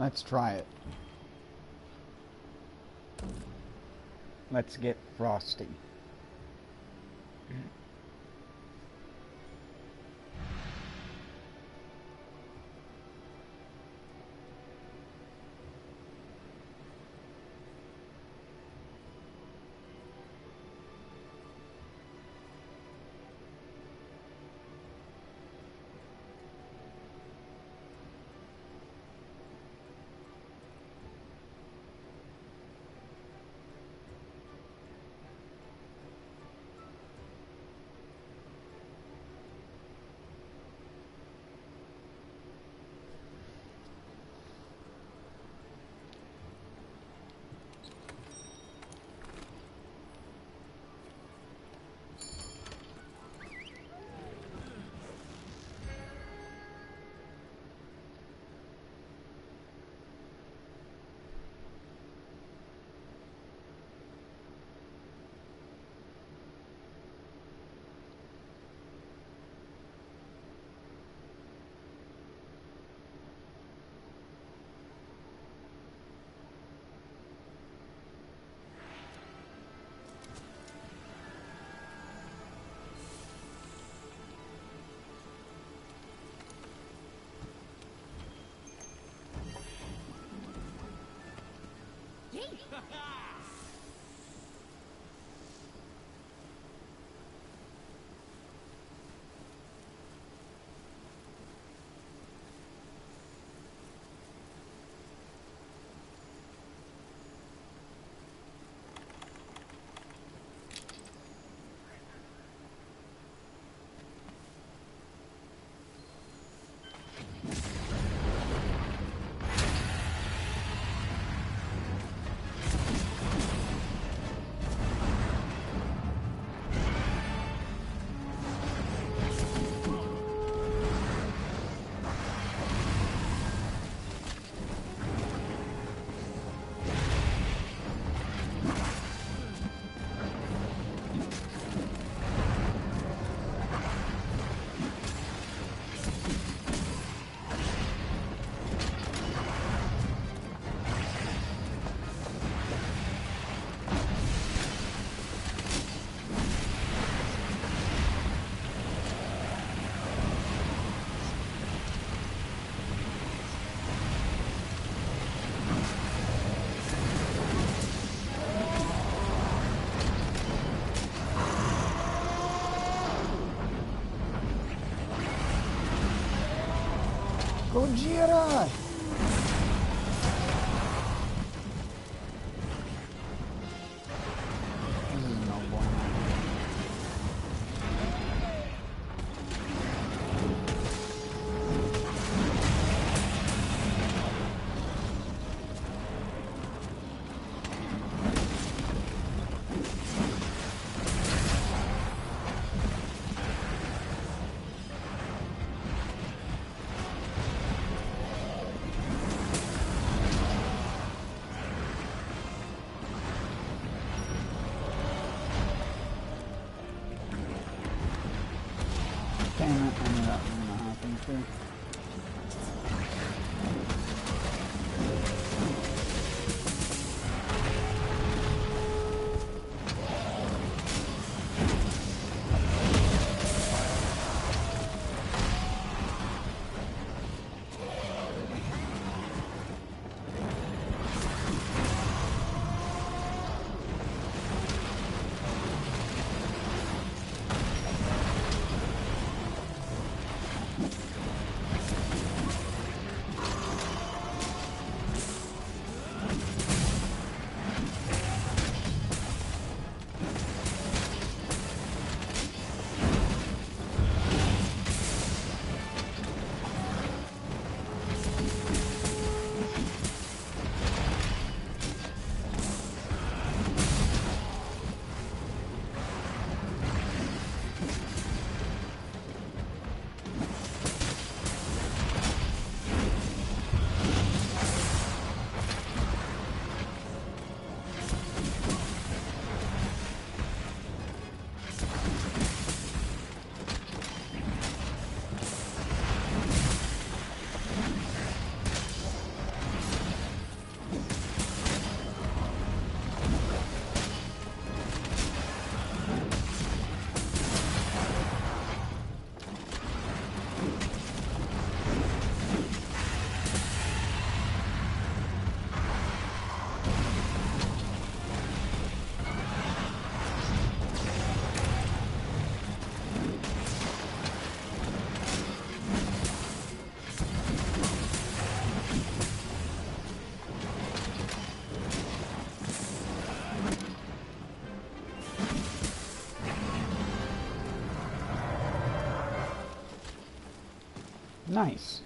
Let's try it. Let's get frosty. Gojira! This is no bueno. Nice.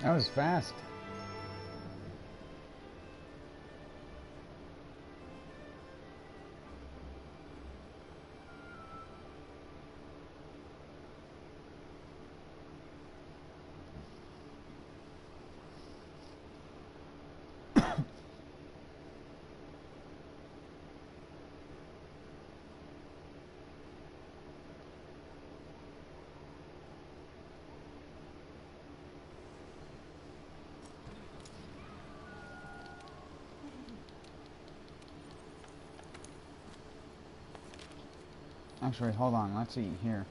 That was fast. Actually, hold on. Let's eat here.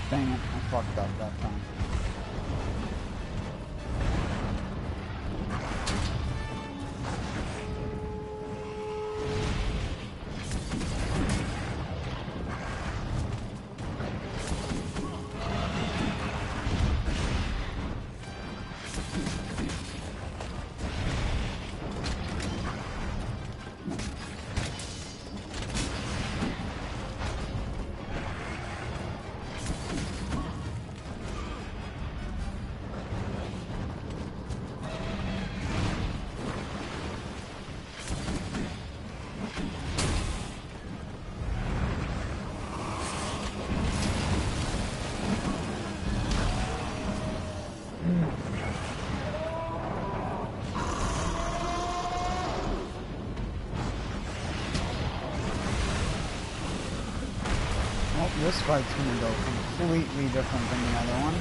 Dang it, I fucked up that time. This fight's gonna go completely different than the other one.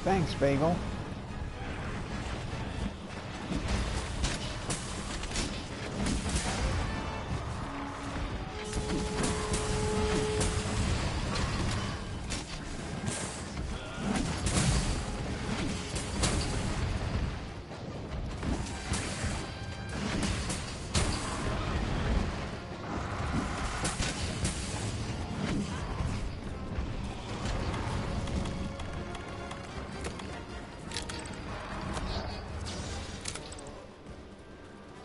Thanks, Bagel.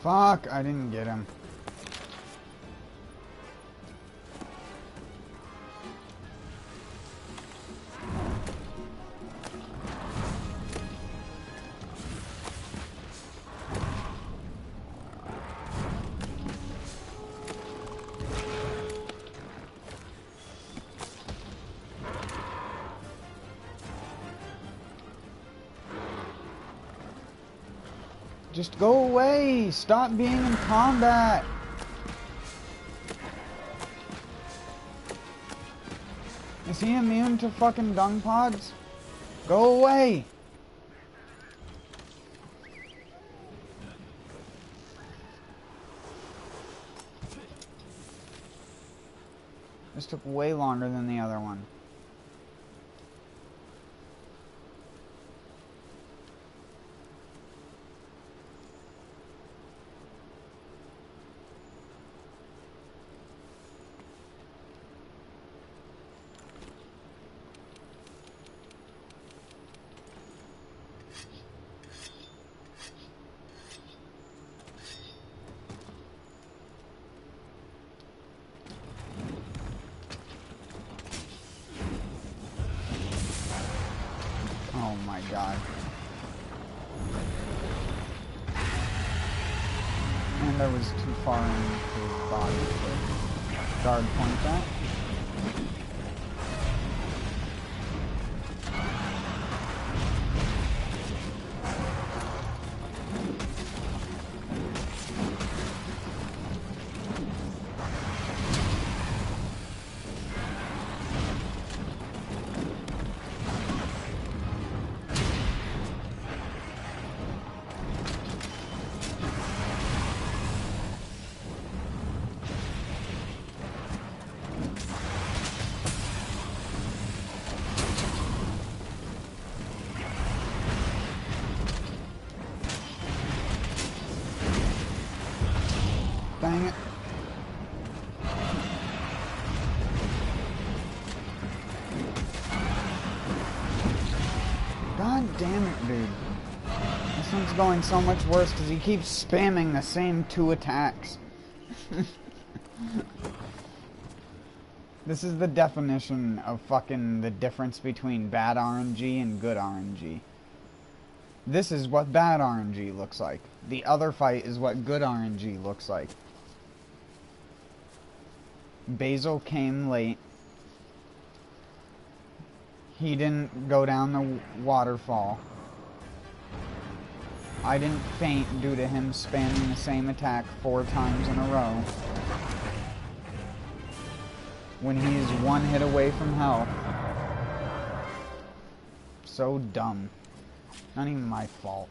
Fuck, I didn't get him. Just go away! Stop being in combat! Is he immune to fucking dung pods? Go away! This took way longer than the other one. Oh my god. And I was too far into his body to guard point that. Dang it. God damn it, dude. This one's going so much worse because he keeps spamming the same 2 attacks. This is the definition of fucking the difference between bad RNG and good RNG. This is what bad RNG looks like. The other fight is what good RNG looks like. Basil came late. He didn't go down the waterfall. I didn't faint due to him spamming the same attack 4 times in a row. When he is 1 hit away from health. So dumb. Not even my fault.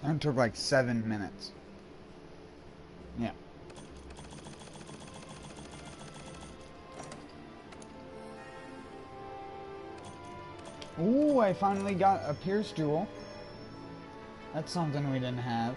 That took like 7 minutes. Yeah. Ooh, I finally got a Pierce Jewel. That's something we didn't have.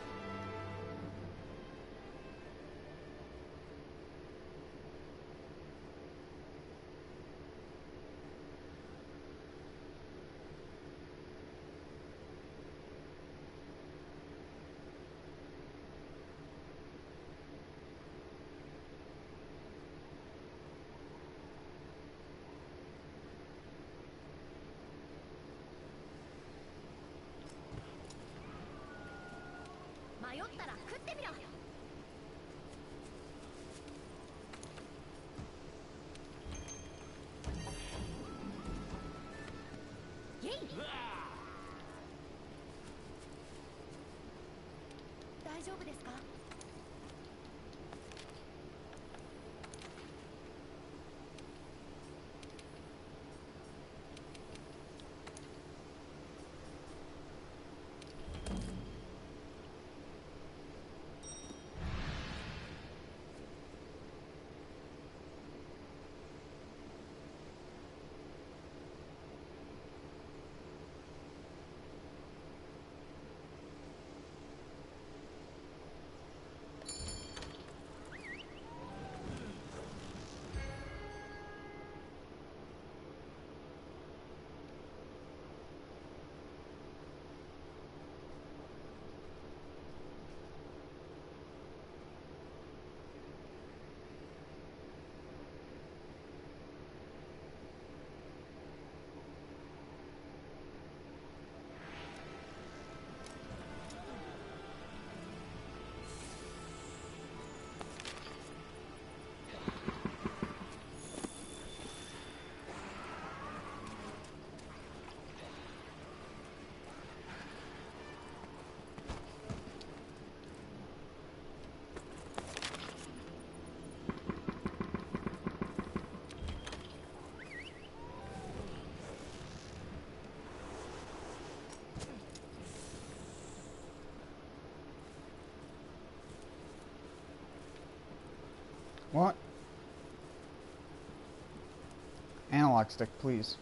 What? Analog stick, please.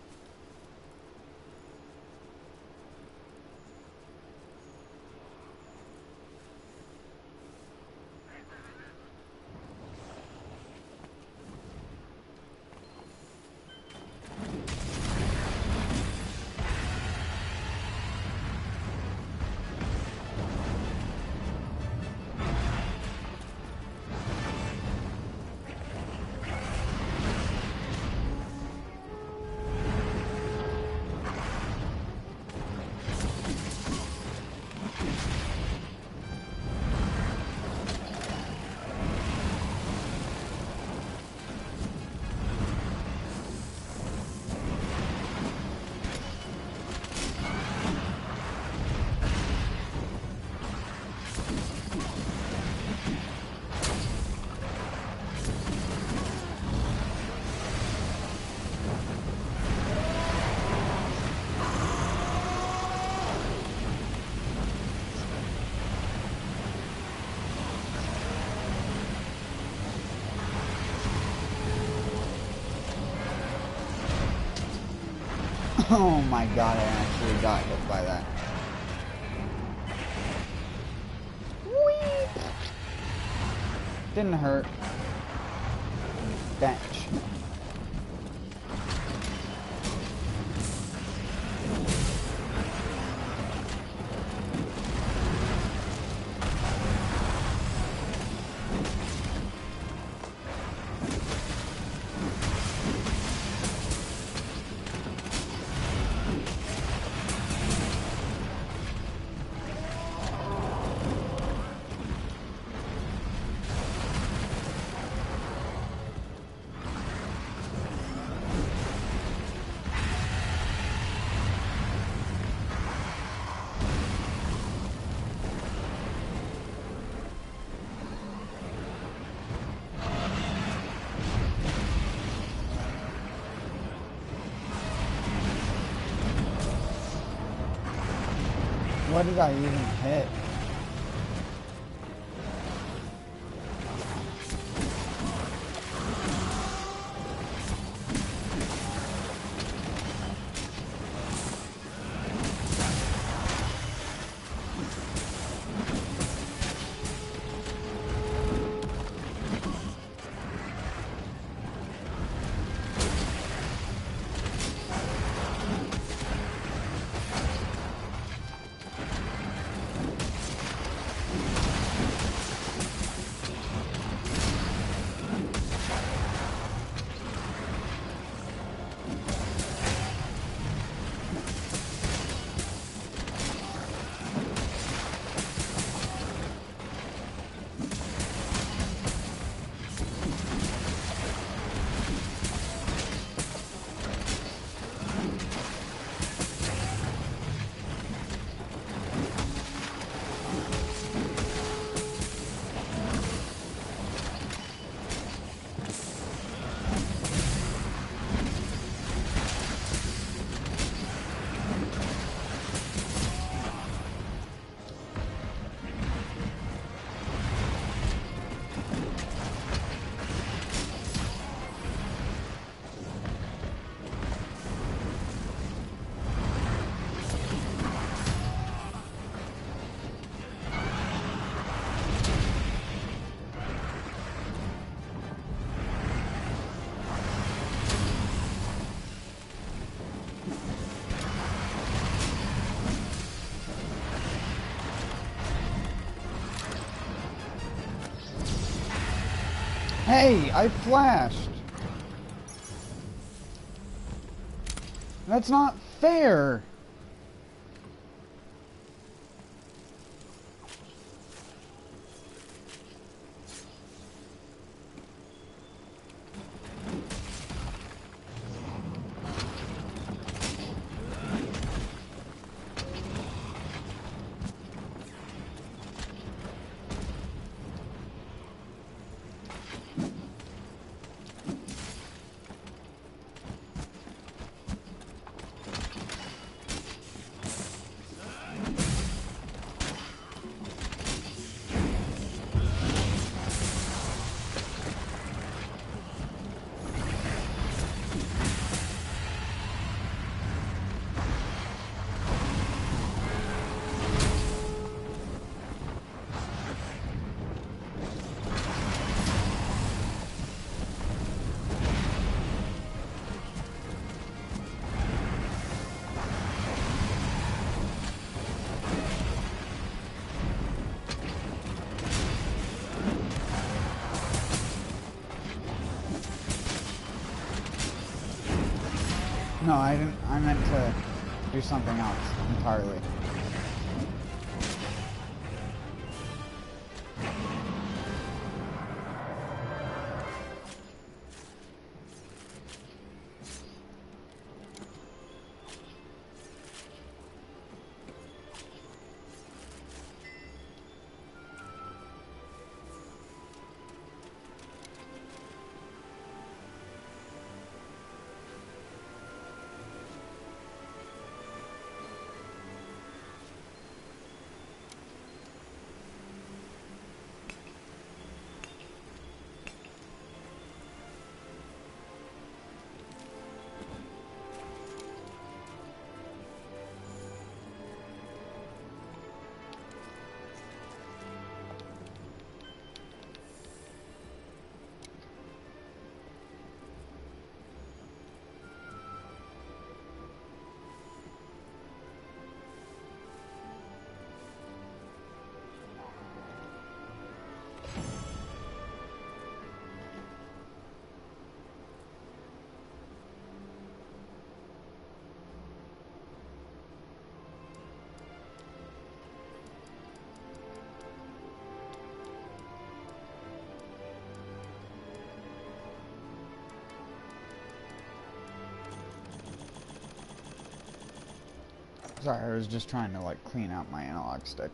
Oh my god, I actually got hit by that. Whee! Didn't hurt. Bench. What did I even hit? Hey, I flashed. That's not fair. No, I didn't. I meant to do something else entirely. Sorry, I was just trying to like clean out my analog stick.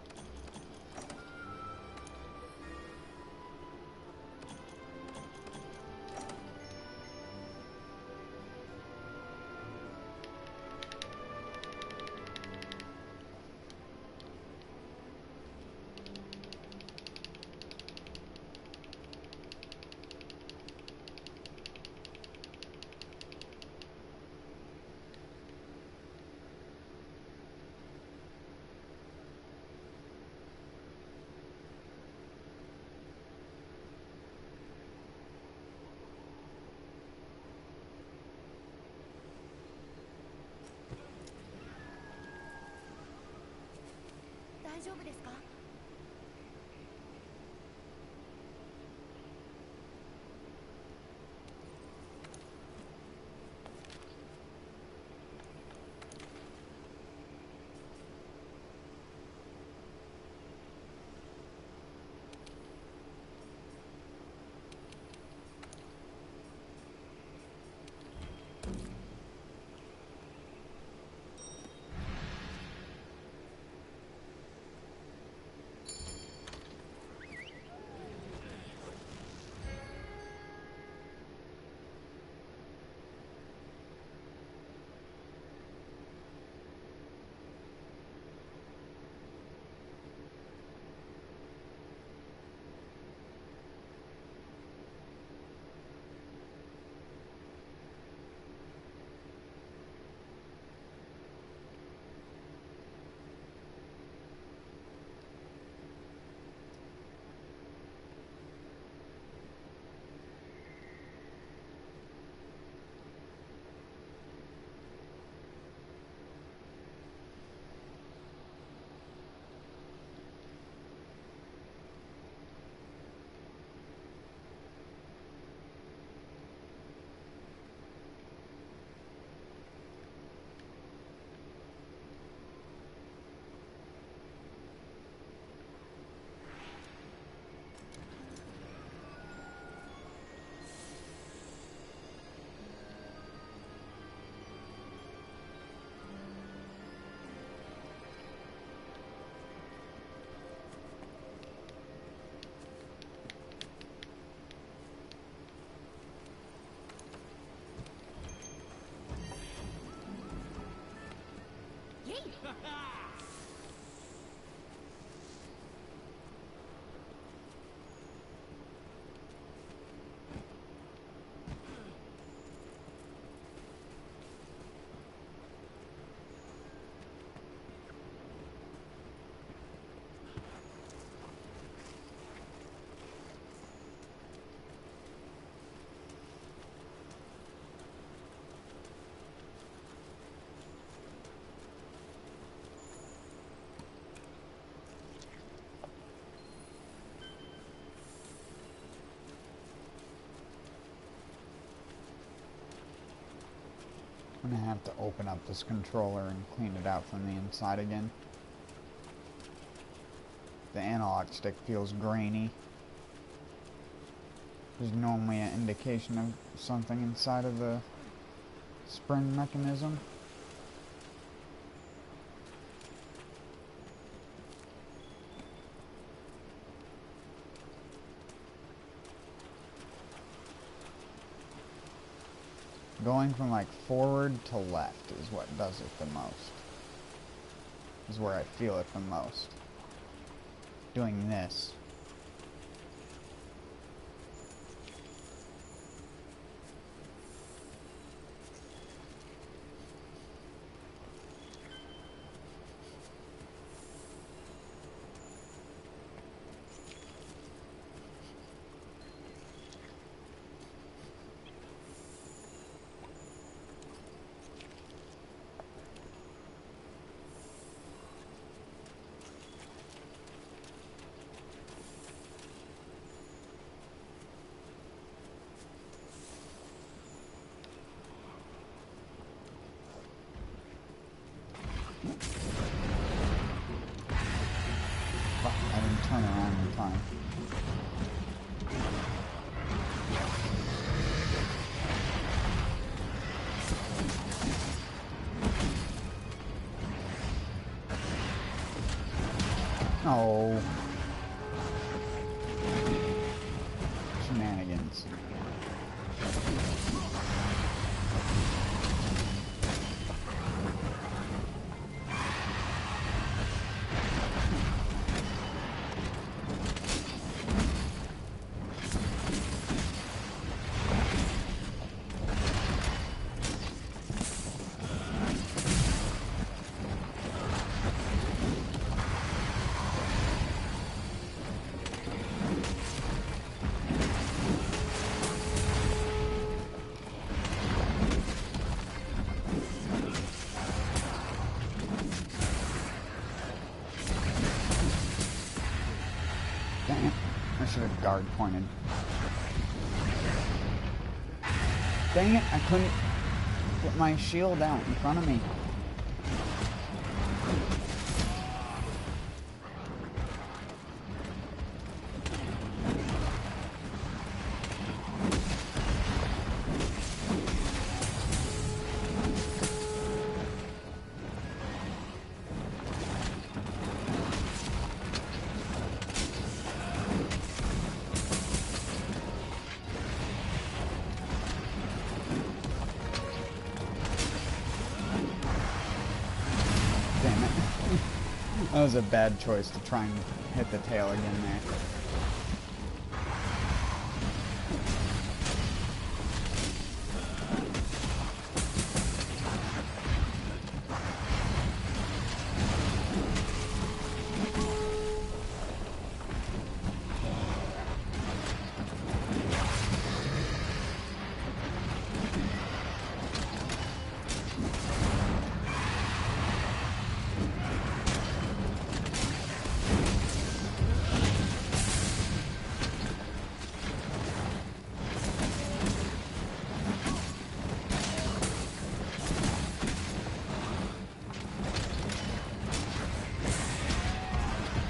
I'm gonna have to open up this controller and clean it out from the inside again. The analog stick feels grainy. There's normally an indication of something inside of the spring mechanism. Going from like forward to left is what does it the most. Is where I feel it the most. Doing this. Fuck, I didn't turn around in time. Oh. Shenanigans. Dang it. I should have guard pointed. Dang it, I couldn't get my shield out in front of me. That was a bad choice to try and hit the tail again there.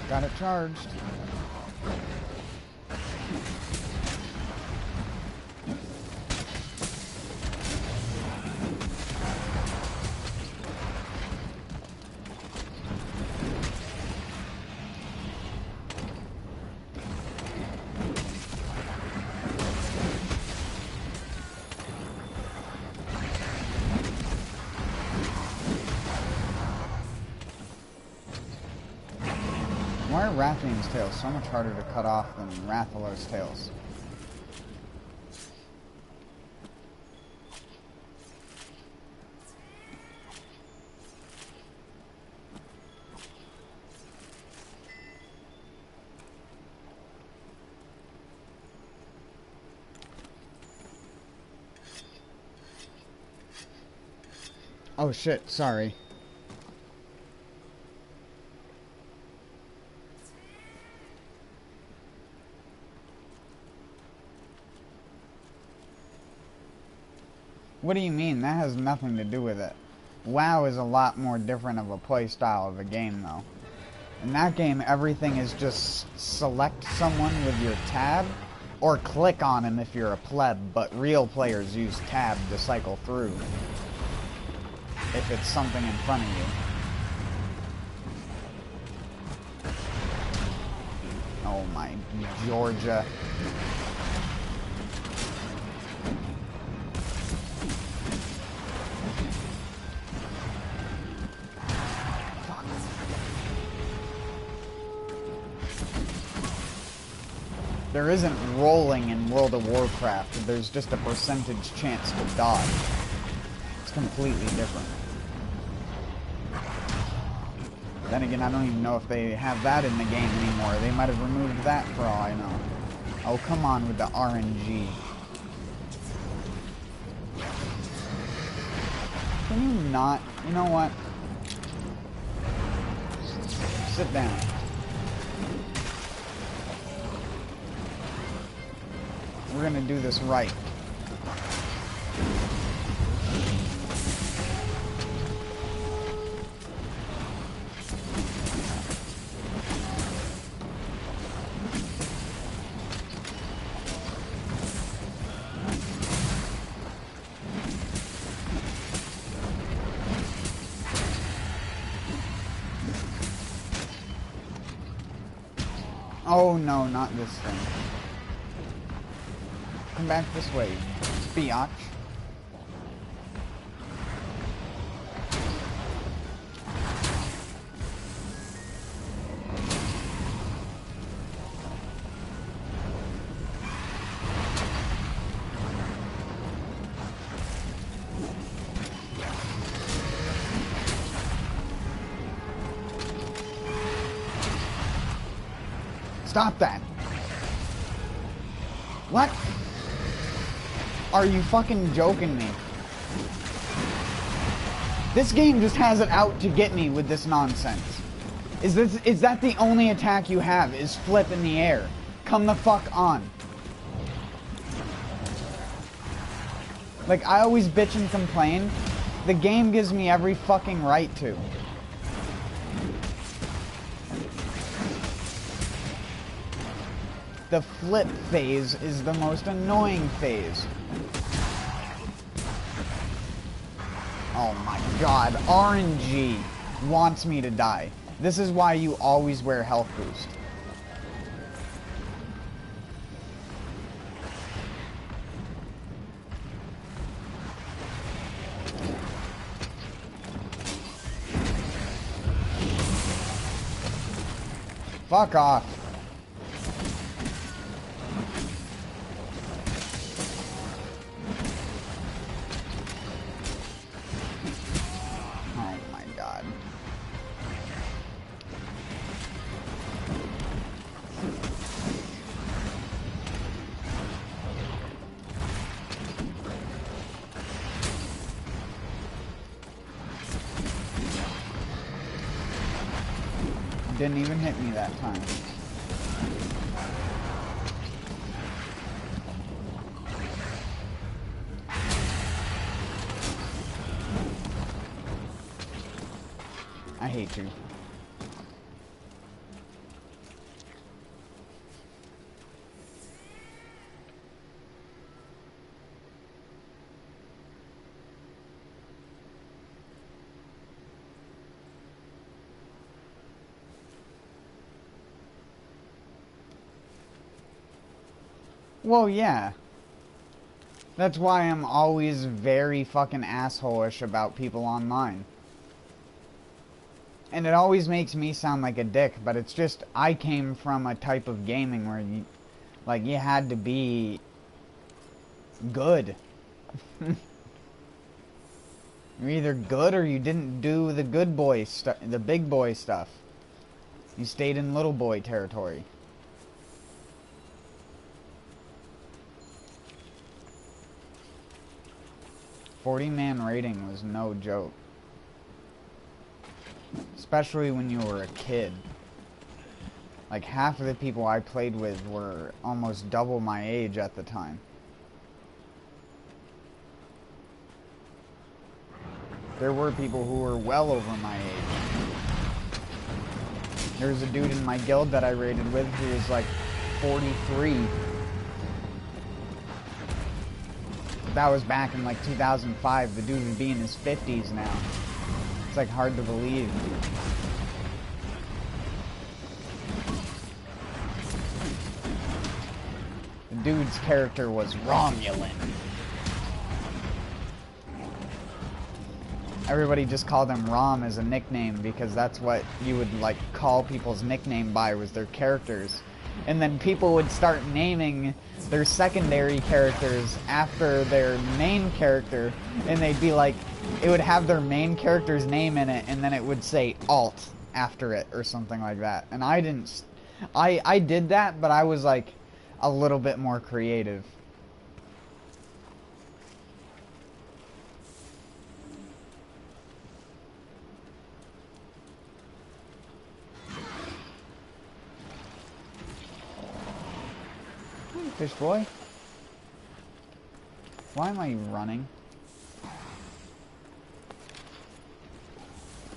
Got it charged. are Rathian's tails so much harder to cut off than Rathalos' tails? Oh shit, sorry. What do you mean? That has nothing to do with it. WoW is a lot more different of a play style of a game, though. In that game, everything is just select someone with your tab, or click on him if you're a pleb, but real players use tab to cycle through if it's something in front of you. Oh my Georgia. Fuck. There isn't rolling in World of Warcraft. There's just a percentage chance to dodge. It's completely different. Then again, I don't even know if they have that in the game anymore. They might have removed that for all I know. Oh, come on with the RNG. Can you not? You know what? Sit down. We're gonna do this right. Oh no, not this thing. Come back this way, biatch. Stop that! What? Are you fucking joking me? This game just has it out to get me with this nonsense. Is that the only attack you have? Is flip in the air? Come the fuck on. Like, I always bitch and complain. The game gives me every fucking right to. The flip phase is the most annoying phase. Oh my god, RNG wants me to die. This is why you always wear health boost. Fuck off. Didn't even hit me that time. I hate you. Well, yeah. That's why I'm always very fucking asshole-ish about people online. And it always makes me sound like a dick, but it's just I came from a type of gaming where you had to be good. You're either good or you didn't do the good boy stuff, the big boy stuff. You stayed in little boy territory. $40-man rating was no joke. Especially when you were a kid. Like, half of the people I played with were almost double my age at the time. There were people who were well over my age. There was a dude in my guild that I raided with who was like 43. That was back in like 2005. The dude would be in his 50s now. It's like hard to believe. The dude's character was Romulan. Everybody just called him Rom as a nickname because that's what you would like call people's nickname by, was their characters. And then people would start naming their secondary characters after their main character, and they'd be like, it would have their main character's name in it, and then it would say alt after it or something like that. And I didn't, I did that, but I was like a little bit more creative. Fish boy. Why am I running?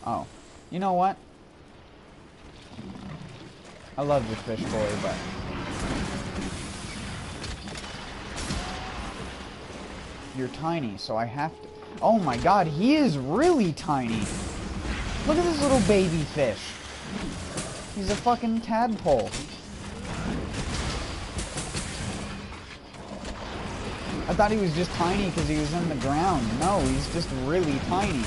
Oh. You know what? I love the fish boy, but... You're tiny, so I have to... Oh my god, he is really tiny! Look at this little baby fish. He's a fucking tadpole. I thought he was just tiny because he was in the ground. No, he's just really tiny.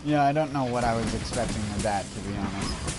Yeah, I don't know what I was expecting with that, to be honest.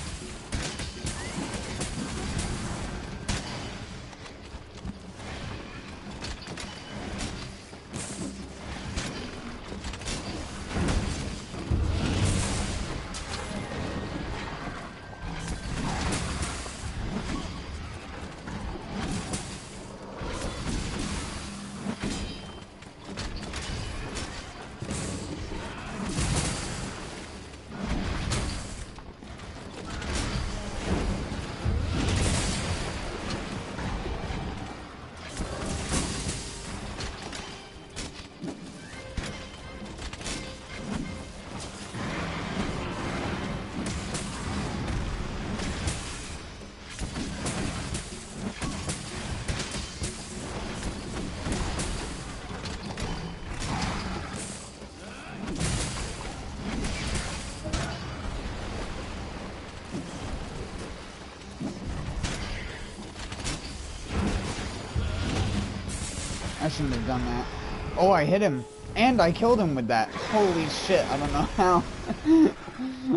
I shouldn't have done that. Oh, I hit him. And I killed him with that. Holy shit, I don't know how.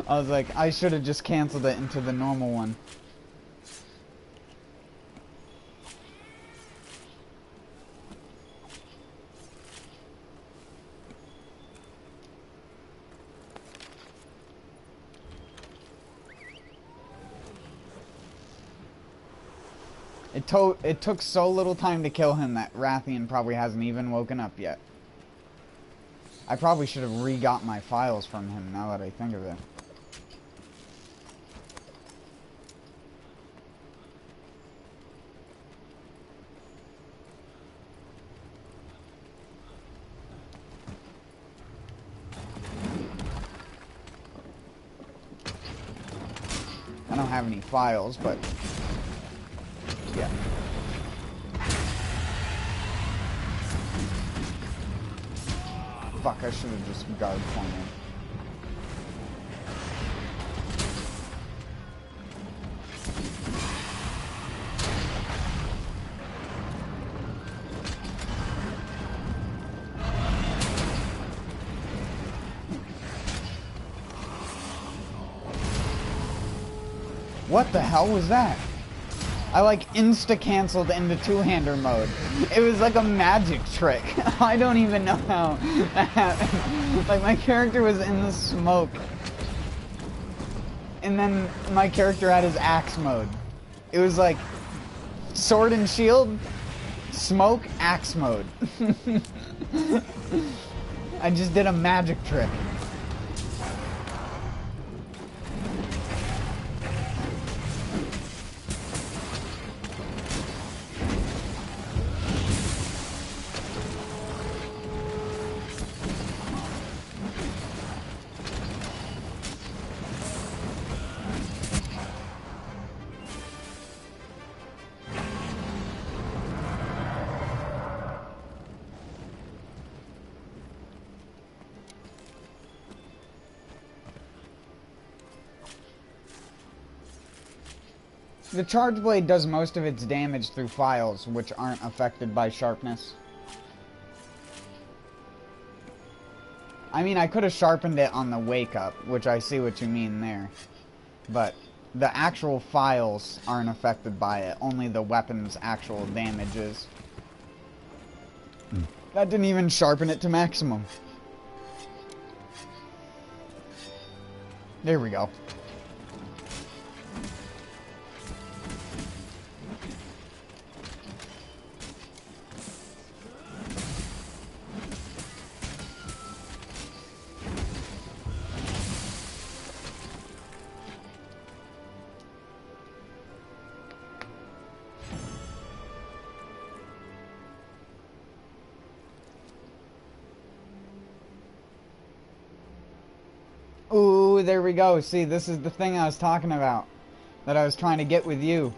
I was like, I should have just canceled it into the normal one. It took so little time to kill him that Rathian probably hasn't even woken up yet. I probably should have re-got my files from him now that I think of it. I don't have any files, but yeah. Fuck, I should have just guard pointed. What the hell was that? I like insta-canceled into two-hander mode. It was like a magic trick. I don't even know how that happened. Like my character was in the smoke. And then my character had his axe mode. It was like sword and shield, smoke, axe mode. I just did a magic trick. The charge blade does most of its damage through files, which aren't affected by sharpness. I mean, I could have sharpened it on the wake up, which I see what you mean there. But the actual files aren't affected by it, only the weapon's actual damage is. That didn't even sharpen it to maximum. There we go. Ooh, there we go. See, this is the thing I was talking about. That I was trying to get with you.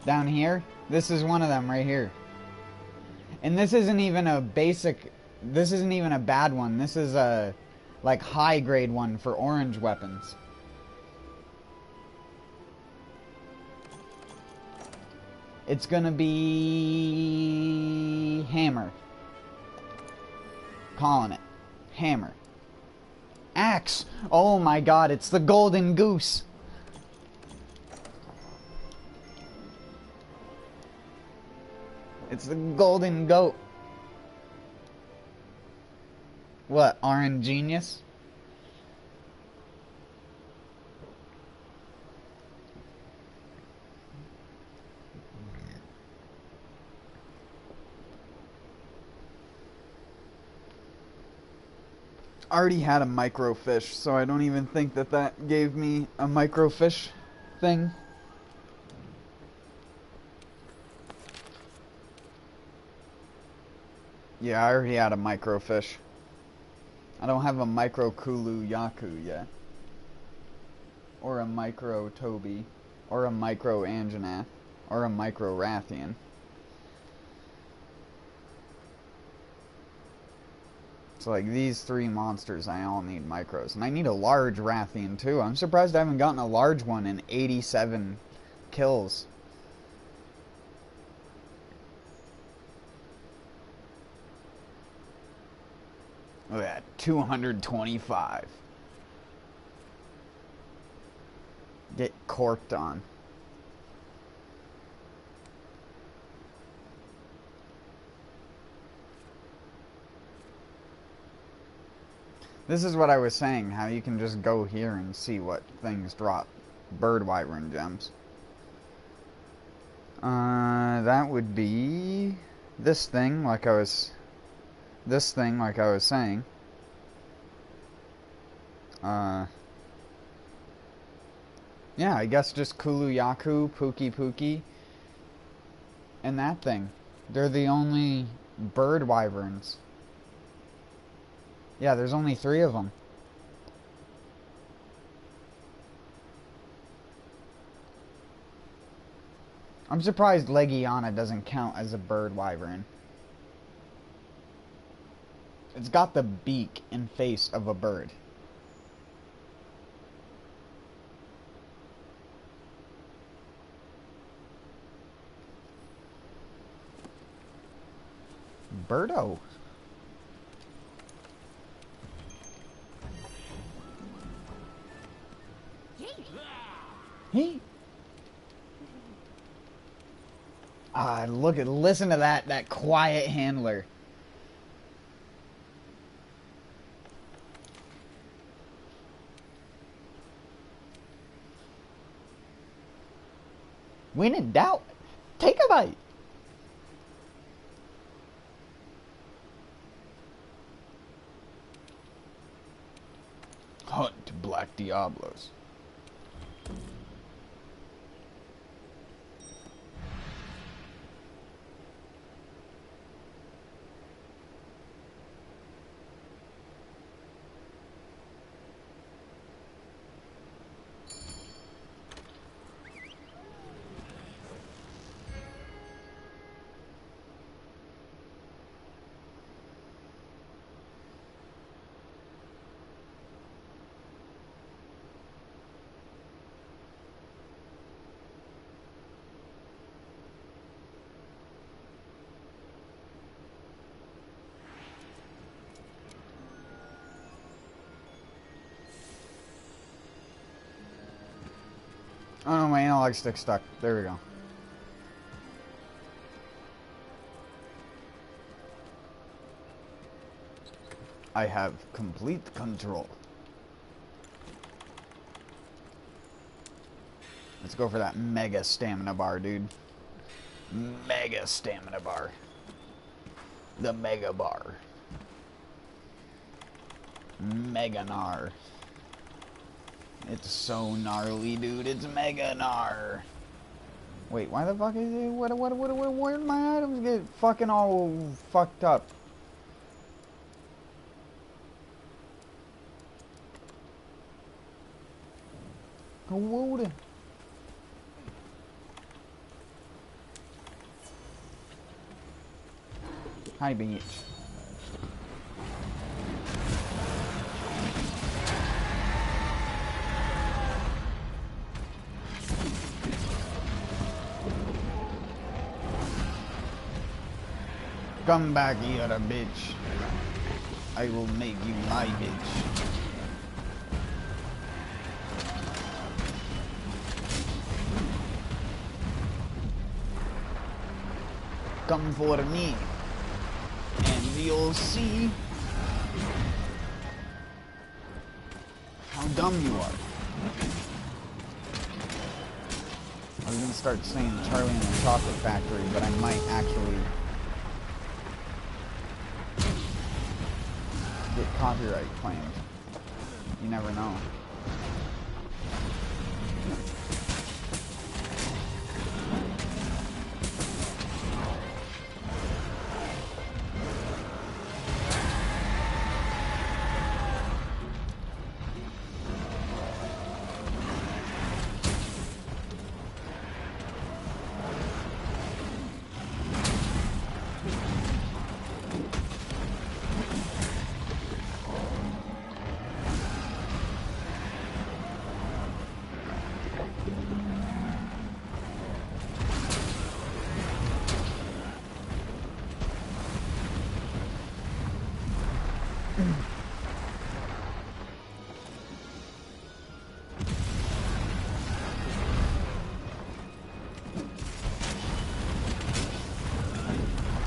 Down here? This is one of them right here. And this isn't even a basic... This isn't even a bad one. This is a, like, high grade one for orange weapons. It's gonna be... hammer. Calling it. Hammer. Axe! Oh my god, it's the golden goose! It's the golden goat. What, RNGenius? Already had a microfish, so I don't even think that that gave me a microfish thing. Yeah, I already had a microfish. I don't have a micro Kulu Yaku yet. Or a micro Toby. Or a micro Anjanath. Or a micro Rathian. So like these three monsters, I all need micros. And I need a large Rathian too. I'm surprised I haven't gotten a large one in 87 kills. Look at that, 225. Get corked on. This is what I was saying, how you can just go here and see what things drop. Bird wyvern gems. That would be this thing, like I was saying, yeah, I guess just Kulu-Yaku, Pookie, and that thing. They're the only bird wyverns. Yeah, there's only 3 of them. I'm surprised Legiana doesn't count as a bird wyvern. It's got the beak and face of a bird. Birdo. He. Listen to that quiet handler. When in doubt, take a bite. Hunt Black Diablos. Oh no, my analog stick's stuck. There we go. I have complete control. Let's go for that mega stamina bar, dude. Mega stamina bar. The mega bar. Mega gnar. It's so gnarly, dude. It's mega gnar. Wait, why the fuck is it? Where did my items get fucking all fucked up? Whoa. Hi, bitch. Come back here, bitch. I will make you my bitch. Come for me, and you'll see how dumb you are. I was gonna start saying Charlie and the Chocolate Factory, but I might actually get copyright claimed. You never know.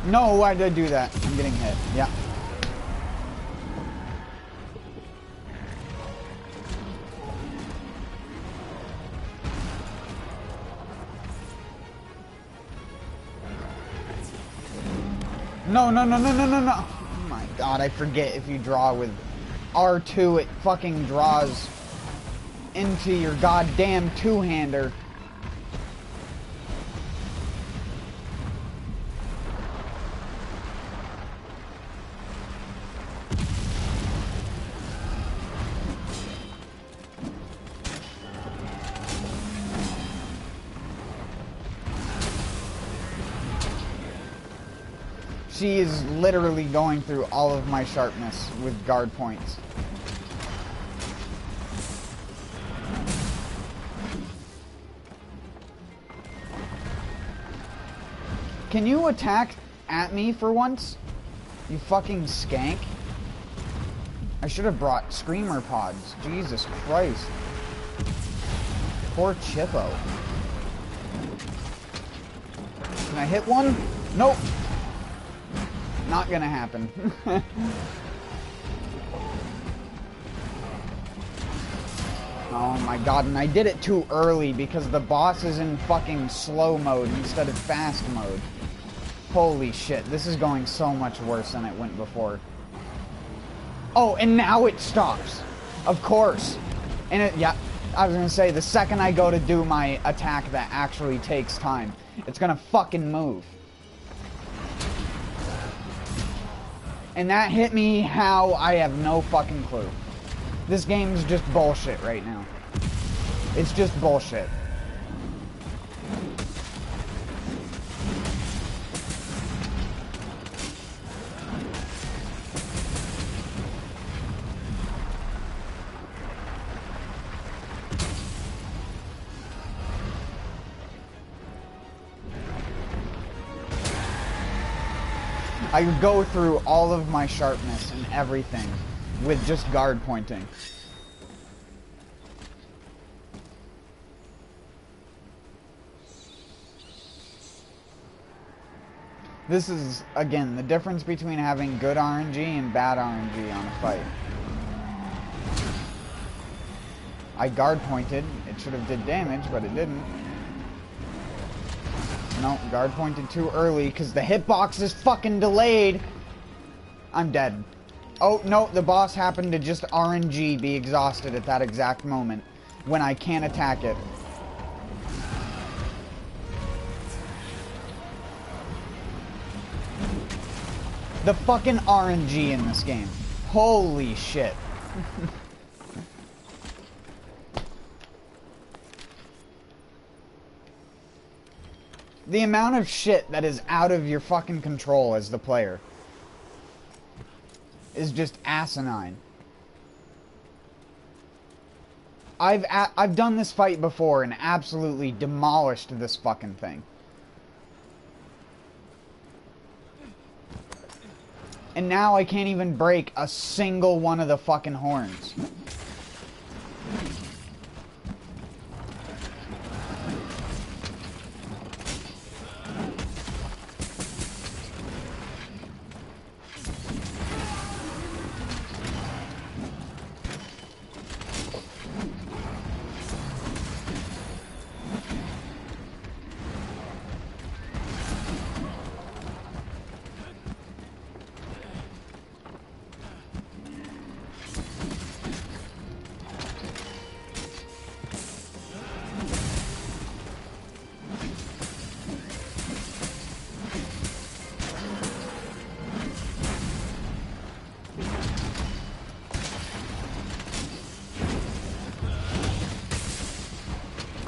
No, why did I do that? I'm getting hit. Yeah. No, no, no, no, no, no, no. Oh my god, I forget if you draw with R2, it fucking draws into your goddamn two-hander. She is literally going through all of my sharpness with guard points. Can you attack at me for once? You fucking skank. I should have brought screamer pods. Jesus Christ. Poor Chippo. Can I hit one? Nope. Not gonna happen. Oh my god, and I did it too early because the boss is in fucking slow mode instead of fast mode. Holy shit, this is going so much worse than it went before. Oh, and now it stops. Of course. And it, yeah, I was gonna say, the second I go to do my attack that actually takes time, it's gonna fucking move. And that hit me how I have no fucking clue. This game's just bullshit right now. It's just bullshit. I would go through all of my sharpness and everything with just guard pointing. This is, again, the difference between having good RNG and bad RNG on a fight. I guard pointed. It should have did damage, but it didn't. No, guard pointed too early because the hitbox is fucking delayed. I'm dead. Oh, no, the boss happened to just RNG be exhausted at that exact moment when I can't attack it. The fucking RNG in this game. Holy shit. The amount of shit that is out of your fucking control as the player is just asinine. I've done this fight before and absolutely demolished this fucking thing. And now I can't even break a single one of the fucking horns.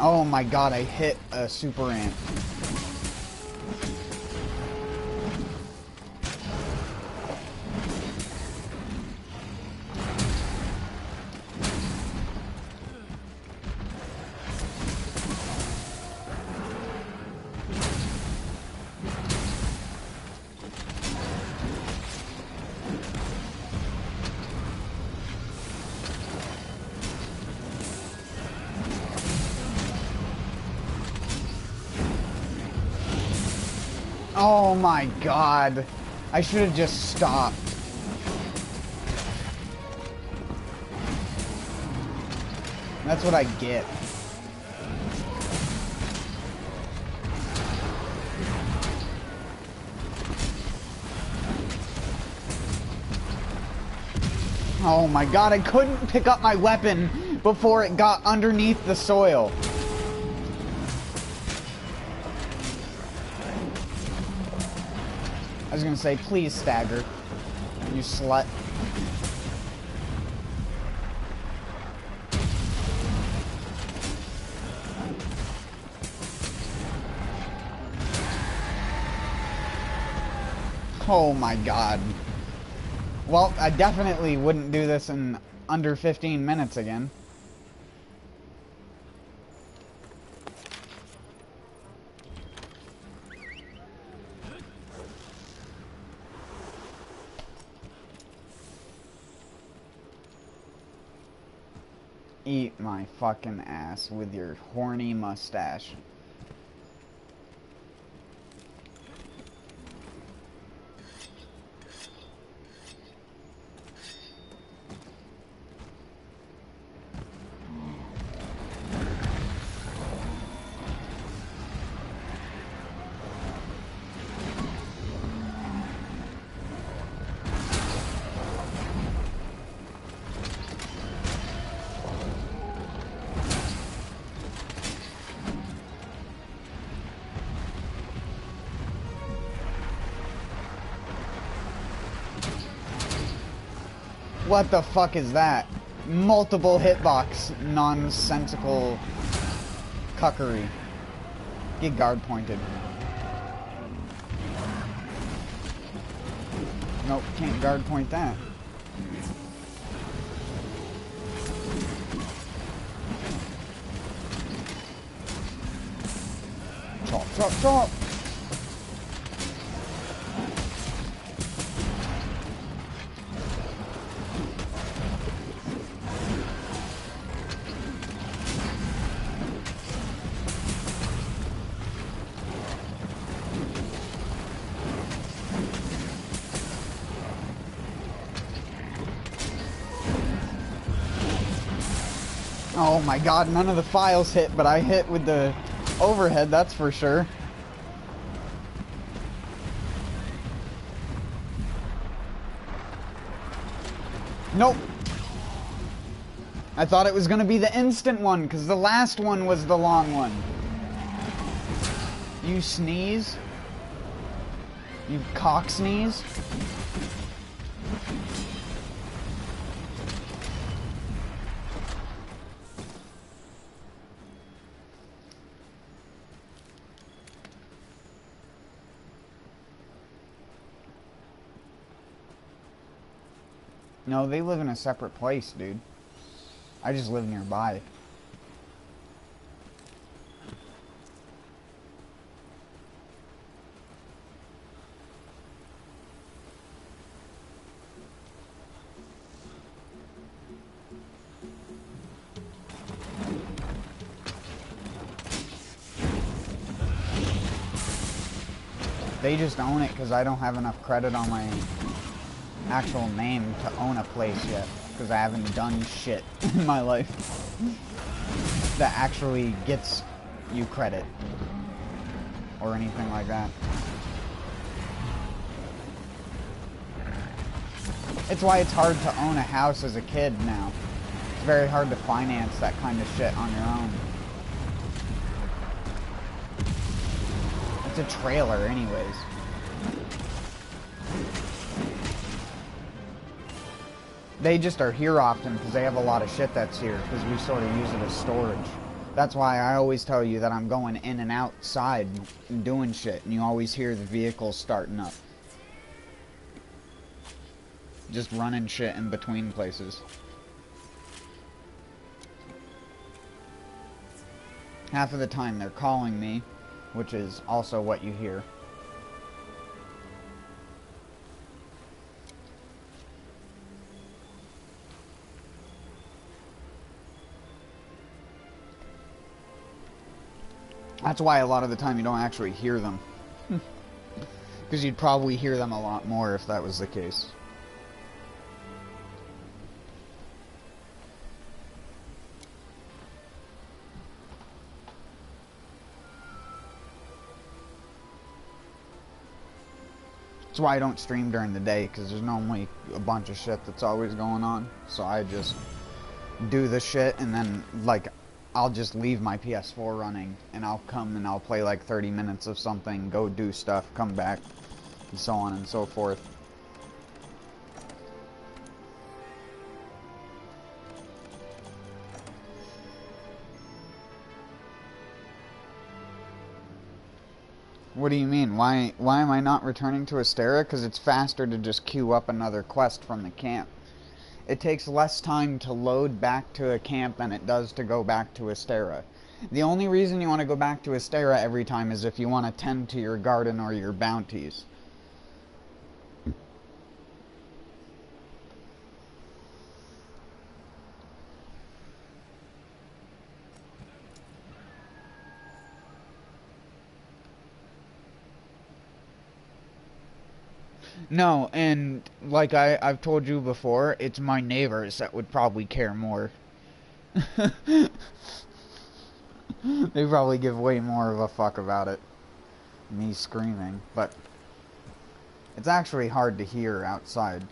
Oh my god, I hit a super ant. Oh my god. I should have just stopped. That's what I get. Oh my god, I couldn't pick up my weapon before it got underneath the soil. I was gonna say, please stagger, you slut. Oh my god. Well, I definitely wouldn't do this in under 15 minutes again. Eat my fucking ass with your horny mustache. What the fuck is that? Multiple hitbox, nonsensical cuckery. Get guard pointed. Nope, can't guard point that. Chop, chop, chop! Oh my god, none of the files hit, but I hit with the overhead, that's for sure. Nope. I thought it was gonna be the instant one, because the last one was the long one. You sneeze? You cock sneeze? No, they live in a separate place, dude. I just live nearby. They just own it because I don't have enough credit on my actual name to own a place yet, because I haven't done shit in my life that actually gets you credit or anything like that. It's why it's hard to own a house as a kid now. It's very hard to finance that kind of shit on your own. It's a trailer anyways. They just are here often because they have a lot of shit that's here, because we sort of use it as storage. That's why I always tell you that I'm going in and outside and doing shit, and you always hear the vehicles starting up. Just running shit in between places. Half of the time they're calling me, which is also what you hear. That's why a lot of the time you don't actually hear them. Because you'd probably hear them a lot more if that was the case. That's why I don't stream during the day, because there's normally a bunch of shit that's always going on. So I just do the shit, and then, like, I'll just leave my PS4 running, and I'll come and I'll play like 30 minutes of something, go do stuff, come back, and so on and so forth. What do you mean? Why am I not returning to Astera? Because it's faster to just queue up another quest from the camp. It takes less time to load back to a camp than it does to go back to Astera. The only reason you want to go back to Astera every time is if you want to tend to your garden or your bounties. No, and like I've told you before, it's my neighbors that would probably care more. They probably give way more of a fuck about it. Me screaming, but it's actually hard to hear outside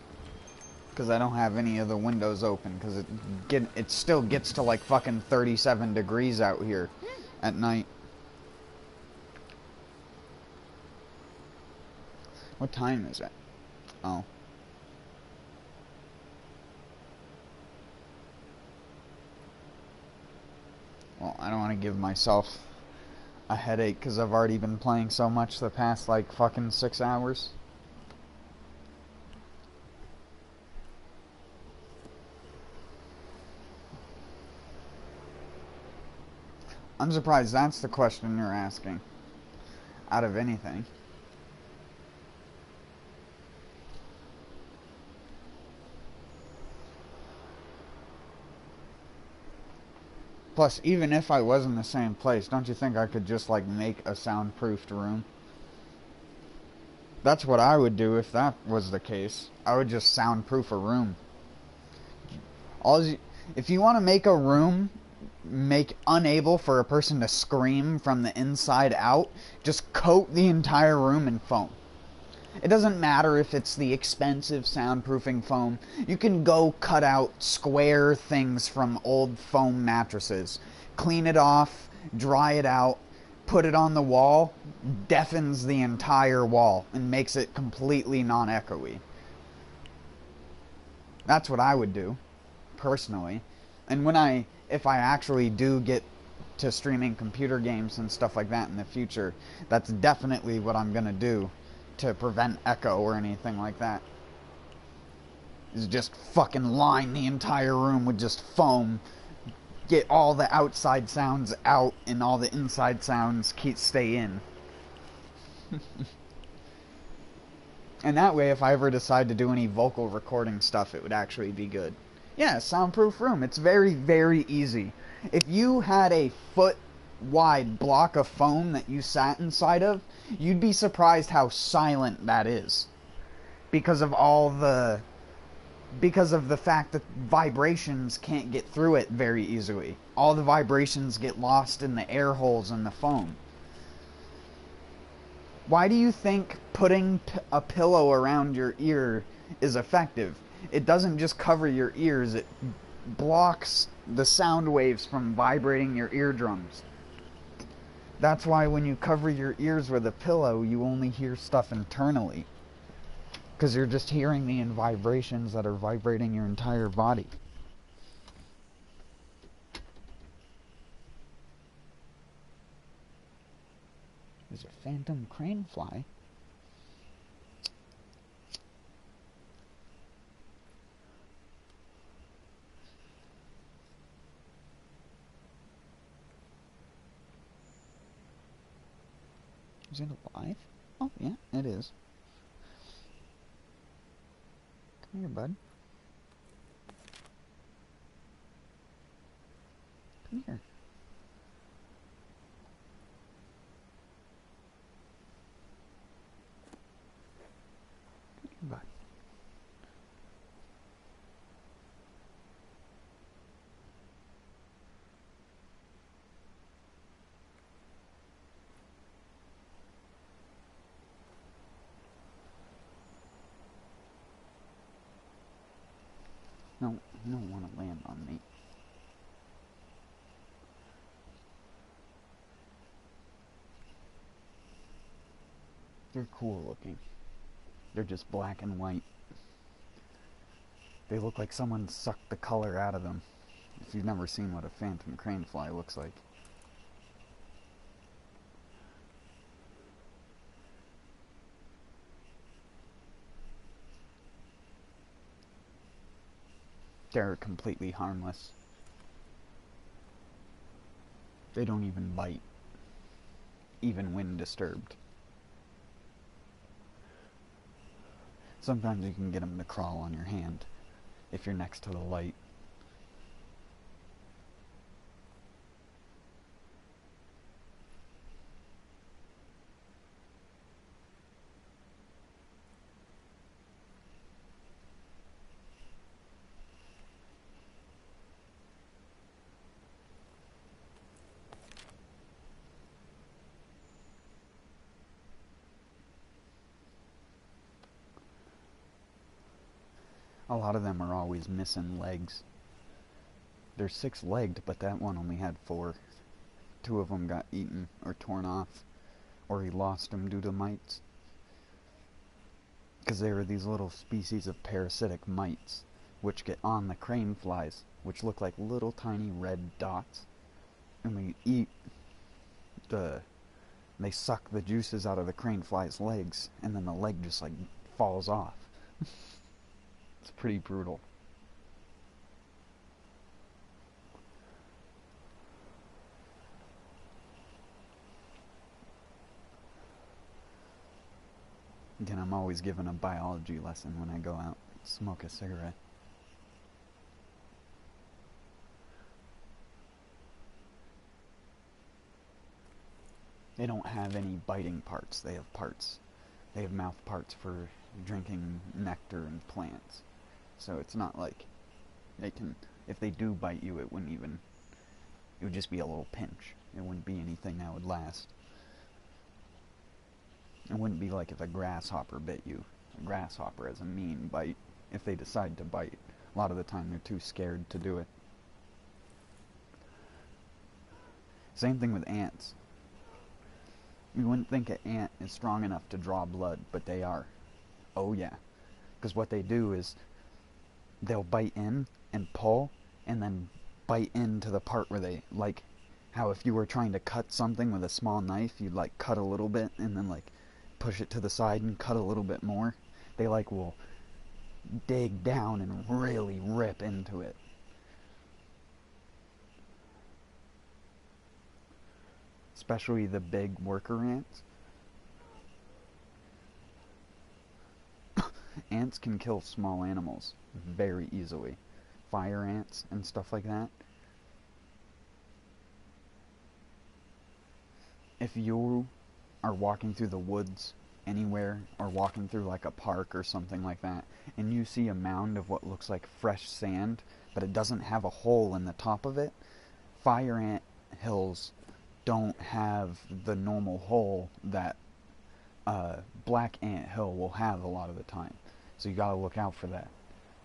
because I don't have any of the windows open because it still gets to like fucking 37 degrees out here at night. What time is it? Oh. Well, I don't want to give myself a headache because I've already been playing so much the past like fucking 6 hours. I'm surprised that's the question you're asking. Out of anything. Plus, even if I was in the same place, don't you think I could just, like, make a soundproofed room? That's what I would do if that was the case. I would just soundproof a room. If you want to make a room make unable for a person to scream from the inside out, just coat the entire room in foam. It doesn't matter if it's the expensive soundproofing foam. You can go cut out square things from old foam mattresses, clean it off, dry it out, put it on the wall, deafens the entire wall, and makes it completely non-echoey. That's what I would do, personally. And if I actually do get to streaming computer games and stuff like that in the future, that's definitely what I'm gonna do to prevent echo or anything like that. Is just fucking line the entire room with just foam, get all the outside sounds out and all the inside sounds stay in. And that way, if I ever decide to do any vocal recording stuff, it would actually be good. Yeah, soundproof room. It's very, very easy. If you had a foot-wide block of foam that you sat inside of, you'd be surprised how silent that is. Because of the fact that vibrations can't get through it very easily. All the vibrations get lost in the air holes in the foam. Why do you think putting a pillow around your ear is effective? It doesn't just cover your ears, it blocks the sound waves from vibrating your eardrums. That's why when you cover your ears with a pillow, you only hear stuff internally. Because you're just hearing the vibrations that are vibrating your entire body. There's a phantom crane fly. Is it alive? Oh, yeah, it is. Come here, bud. Come here. Come here, bud. You don't want to land on me. They're cool looking. They're just black and white. They look like someone sucked the color out of them. If you've never seen what a phantom cranefly looks like. They're completely harmless. They don't even bite, even when disturbed. Sometimes you can get them to crawl on your hand if you're next to the light. A lot of them are always missing legs. They're 6-legged, but that one only had 4. 2 of them got eaten or torn off, or he lost them due to mites. Because they were these little species of parasitic mites, which get on the crane flies, which look like little tiny red dots. And they eat they suck the juices out of the crane fly's legs, and then the leg just like falls off. It's pretty brutal. Again, I'm always given a biology lesson when I go out and smoke a cigarette. They don't have any biting parts. They have parts. They have mouth parts for drinking nectar and plants. So it's not like they can, if they do bite you, it would just be a little pinch. It wouldn't be anything that would last. It wouldn't be like if a grasshopper bit you. A grasshopper has a mean bite. If they decide to bite, a lot of the time they're too scared to do it. Same thing with ants. You wouldn't think an ant is strong enough to draw blood, but they are. Oh yeah. Because what they do is they'll bite in and pull, and then bite into the part where they, like how if you were trying to cut something with a small knife, you'd like cut a little bit and then like push it to the side and cut a little bit more. They like will dig down and really rip into it. Especially the big worker ants. Ants can kill small animals very easily. Fire ants and stuff like that. If you are walking through the woods anywhere, or walking through like a park or something like that, and you see a mound of what looks like fresh sand, but it doesn't have a hole in the top of it, fire ant hills don't have the normal hole that black ant hill will have a lot of the time. So you gotta look out for that.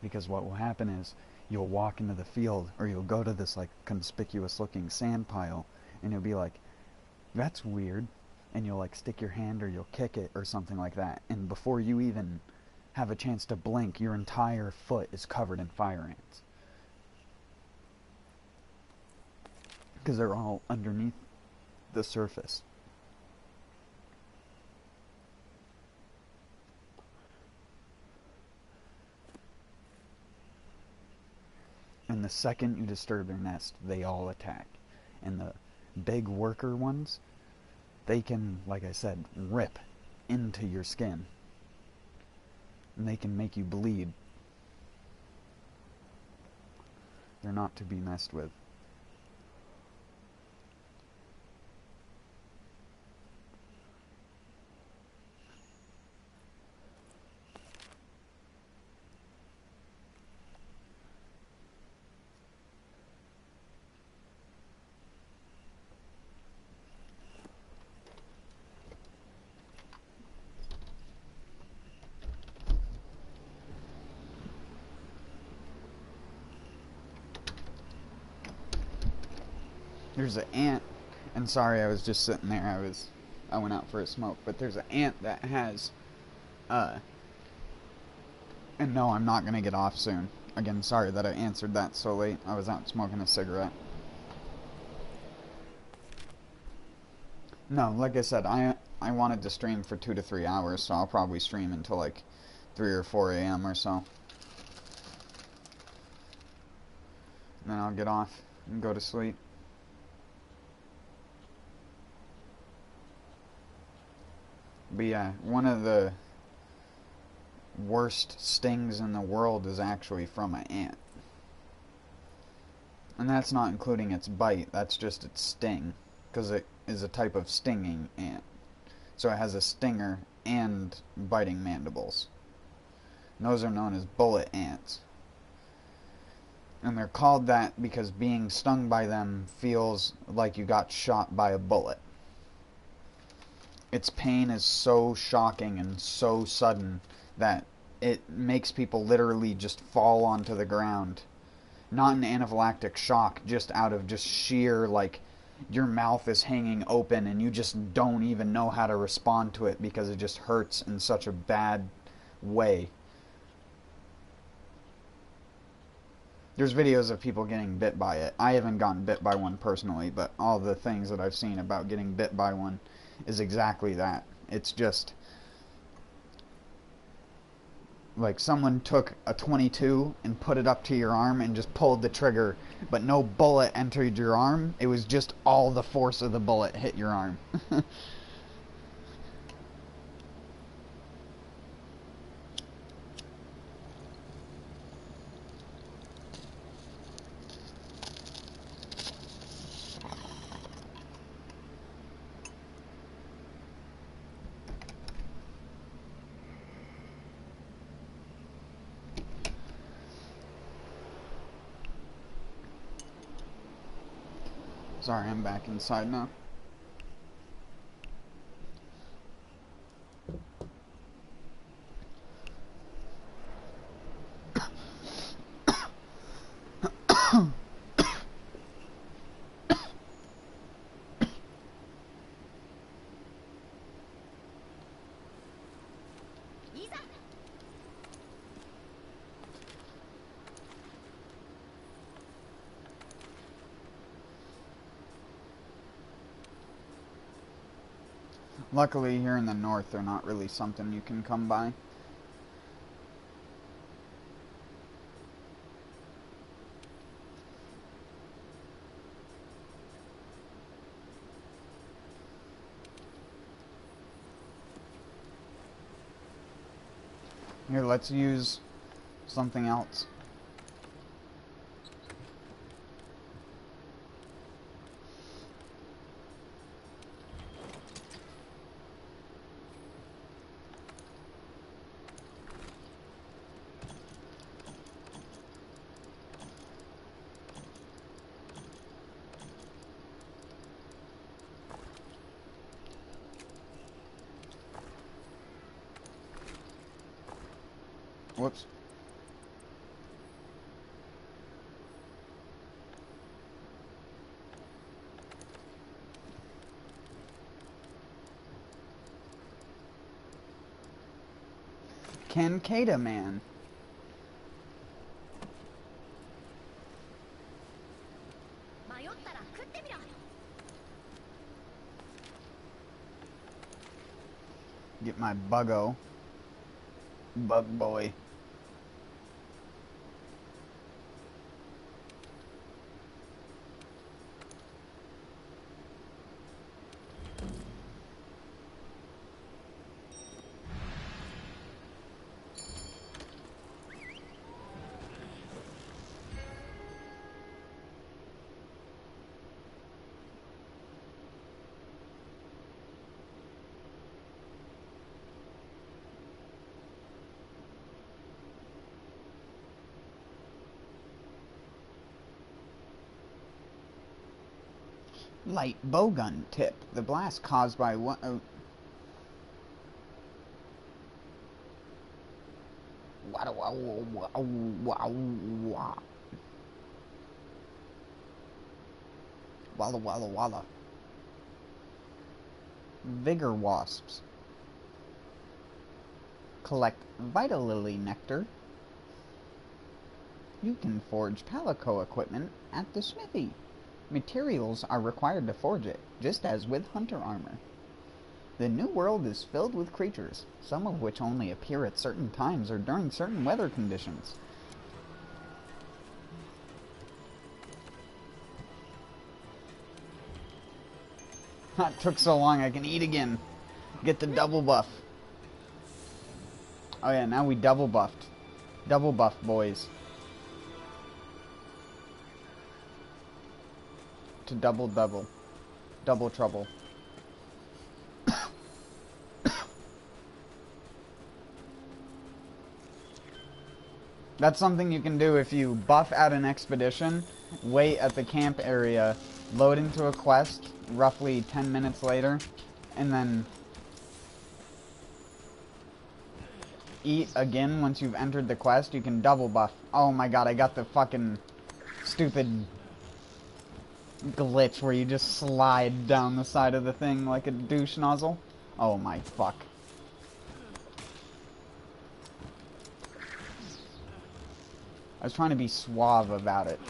Because what will happen is, you'll walk into the field, or you'll go to this like conspicuous looking sand pile, and you'll be like, that's weird. And you'll like stick your hand or you'll kick it or something like that. And before you even have a chance to blink, your entire foot is covered in fire ants. Because they're all underneath the surface. And the second you disturb their nest, they all attack. And the big worker ones, they can, like I said, rip into your skin. And they can make you bleed. They're not to be messed with. There's an ant, and sorry, I was just sitting there. I went out for a smoke, but there's an ant that has, and no, I'm not gonna get off soon. Again, sorry that I answered that so late. I was out smoking a cigarette. No, like I said, I wanted to stream for 2 to 3 hours, so I'll probably stream until like 3 or 4 a.m. or so. And then I'll get off and go to sleep. But yeah, one of the worst stings in the world is actually from an ant. And that's not including its bite, that's just its sting. Because it is a type of stinging ant. So it has a stinger and biting mandibles. And those are known as bullet ants. And they're called that because being stung by them feels like you got shot by a bullet. Its pain is so shocking and so sudden that it makes people literally just fall onto the ground. Not an anaphylactic shock, just out of just sheer, like, your mouth is hanging open and you just don't even know how to respond to it because it just hurts in such a bad way. There's videos of people getting bit by it. I haven't gotten bit by one personally, but all the things that I've seen about getting bit by one is exactly that. It's just like someone took a .22 and put it up to your arm and just pulled the trigger, but no bullet entered your arm. It was just all the force of the bullet hit your arm. Sorry, I'm back inside now. Luckily, here in the north, they're not really something you can come by. Here, let's use something else. Whoops. Kankata Man. Get my buggo. Bug boy. Light bowgun tip. The blast caused by what? Walla walla walla. Vigor wasps. Collect vital lily nectar. You can forge palico equipment at the smithy. Materials are required to forge it, just as with hunter armor. The new world is filled with creatures, some of which only appear at certain times or during certain weather conditions. That took so long I can eat again. Get the double buff. Oh yeah, now we double buffed. Double buff, boys. To double double. Double trouble. That's something you can do if you buff out an expedition, wait at the camp area, load into a quest roughly 10 minutes later, and then eat again once you've entered the quest. You can double buff. Oh my god, I got the fucking stupid glitch where you just slide down the side of the thing like a douche nozzle. Oh my fuck. I was trying to be suave about it.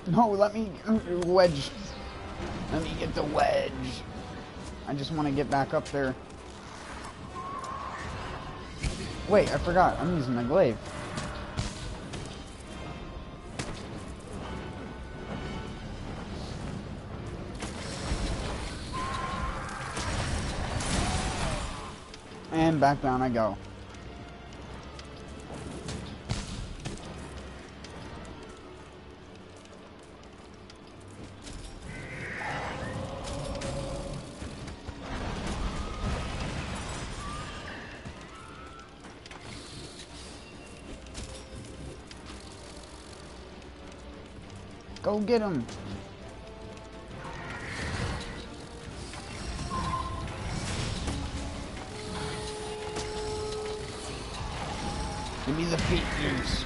No, let me wedge. Let me get the wedge. I just want to get back up there. Wait, I forgot. I'm using the glaive. And back down I go. Go get him. Give me the feet juice.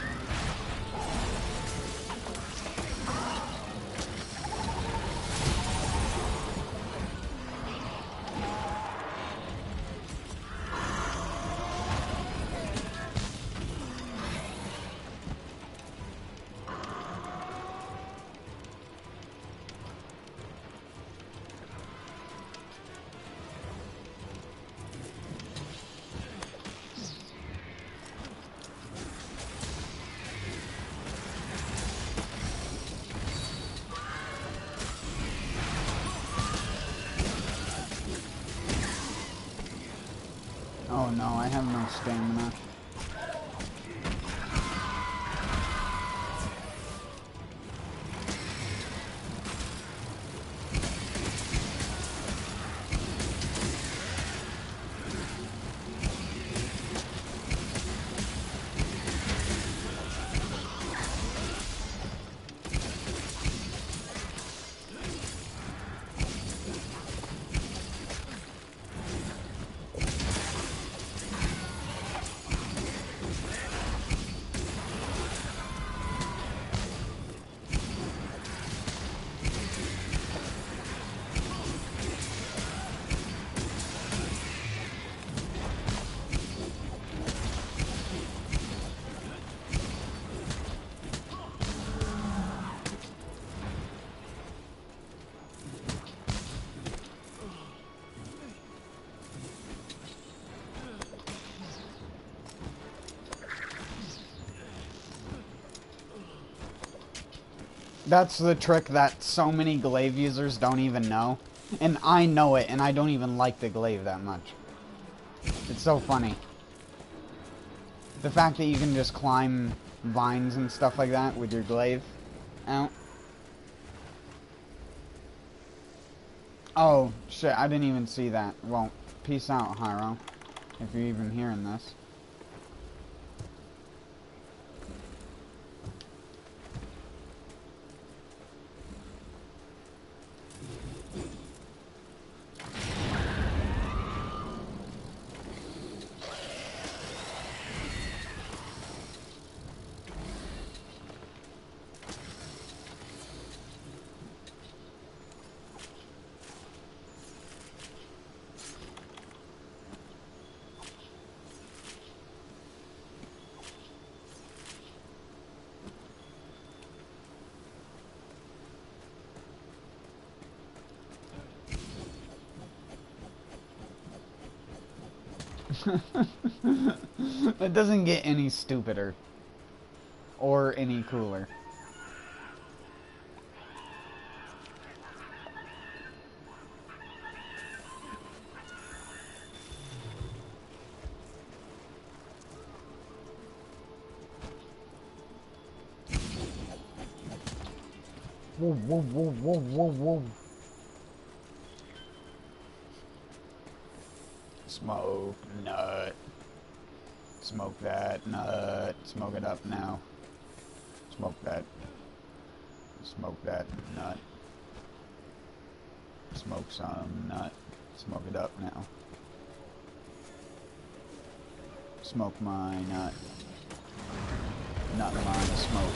Oh no, I have no stamina. That's the trick that so many glaive users don't even know. And I know it, and I don't even like the glaive that much. It's so funny. The fact that you can just climb vines and stuff like that with your glaive out. Oh, shit, I didn't even see that. Well, peace out, Hyro. If you're even hearing this. It doesn't get any stupider. Or any cooler. Whoa, whoa, whoa, whoa, whoa, whoa. Smoke nut. Smoke that nut. Smoke it up now. Smoke that. Smoke that nut. Smoke some nut. Smoke it up now. Smoke my nut. Nut my smoke.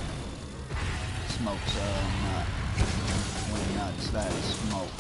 Smoke some nut. When nuts that smoke.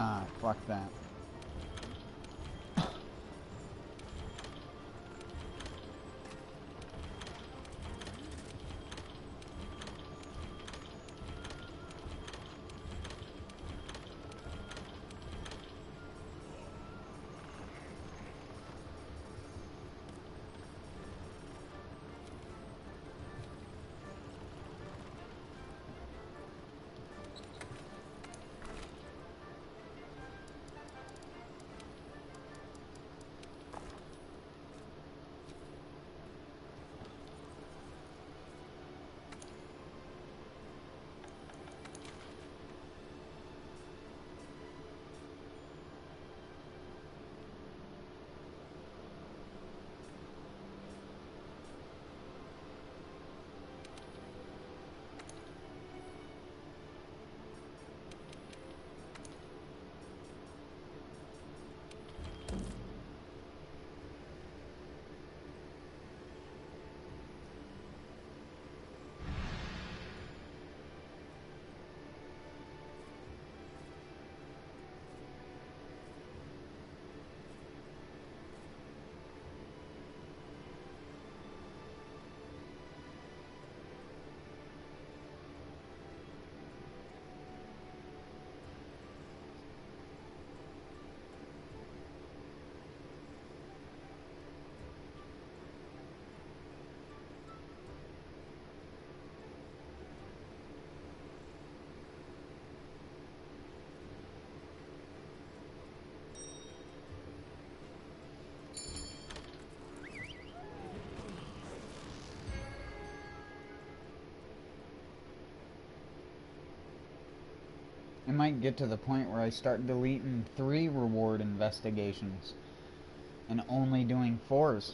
Ah, fuck that. It might get to the point where I start deleting 3 reward investigations and only doing 4s.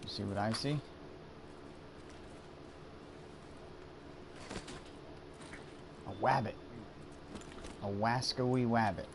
See what I see? A wabbit. A wascoey wabbit.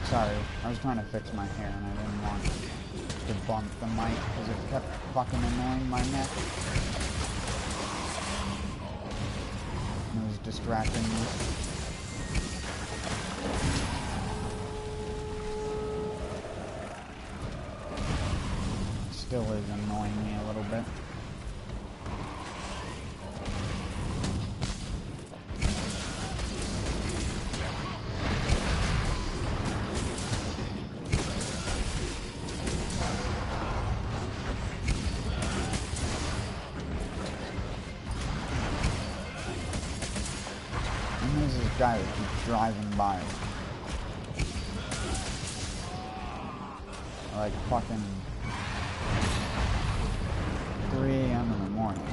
Sorry, I was trying to fix my hair and I didn't want to bump the mic because it kept fucking annoying my neck. And it was distracting me. It still is annoying me a little bit. Guy that keeps driving by. Like fucking 3 a.m. in the morning.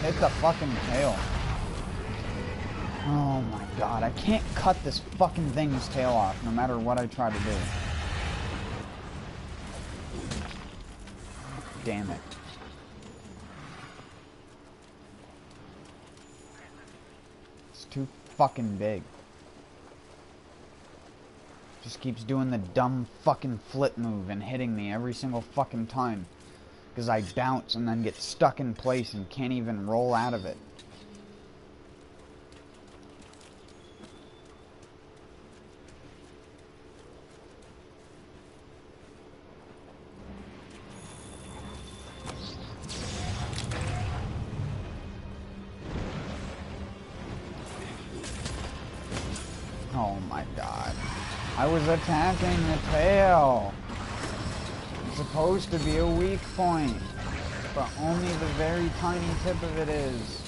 Hit the fucking tail. Oh my god, I can't cut this fucking thing's tail off no matter what I try to do. Damn it. It's too fucking big. Just keeps doing the dumb fucking flip move and hitting me every single fucking time. Because I bounce and then get stuck in place and can't even roll out of it. Oh my god. I was attacking the tail. Supposed to be a weak point, but only the very tiny tip of it is.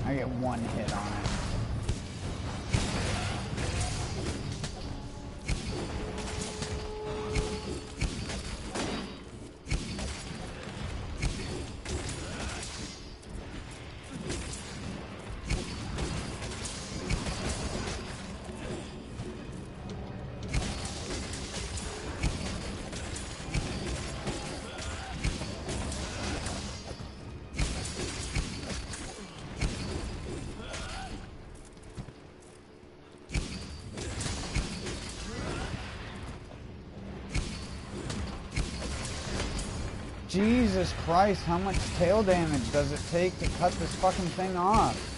I get one hit on it. Jesus Christ, how much tail damage does it take to cut this fucking thing off?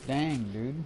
Dang, dude.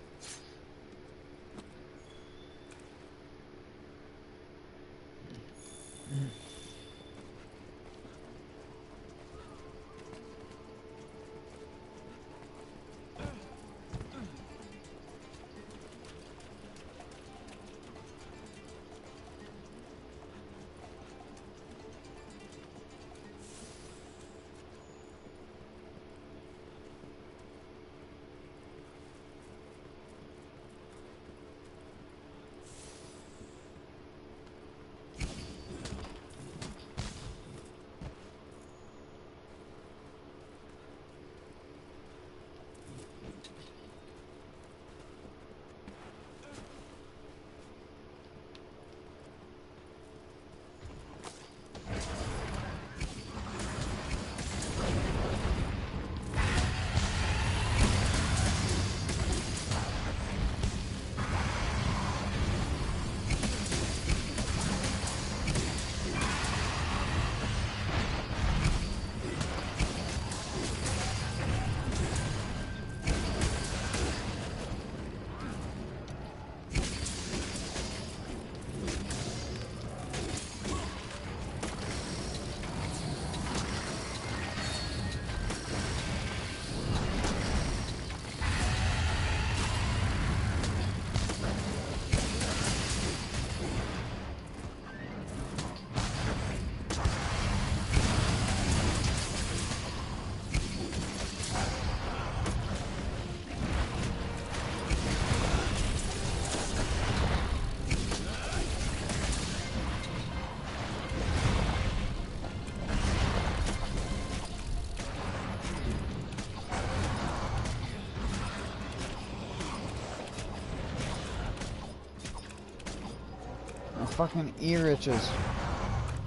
fucking ear itches.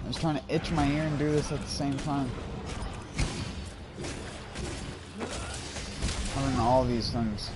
I was trying to itch my ear and do this at the same time. Having all these things.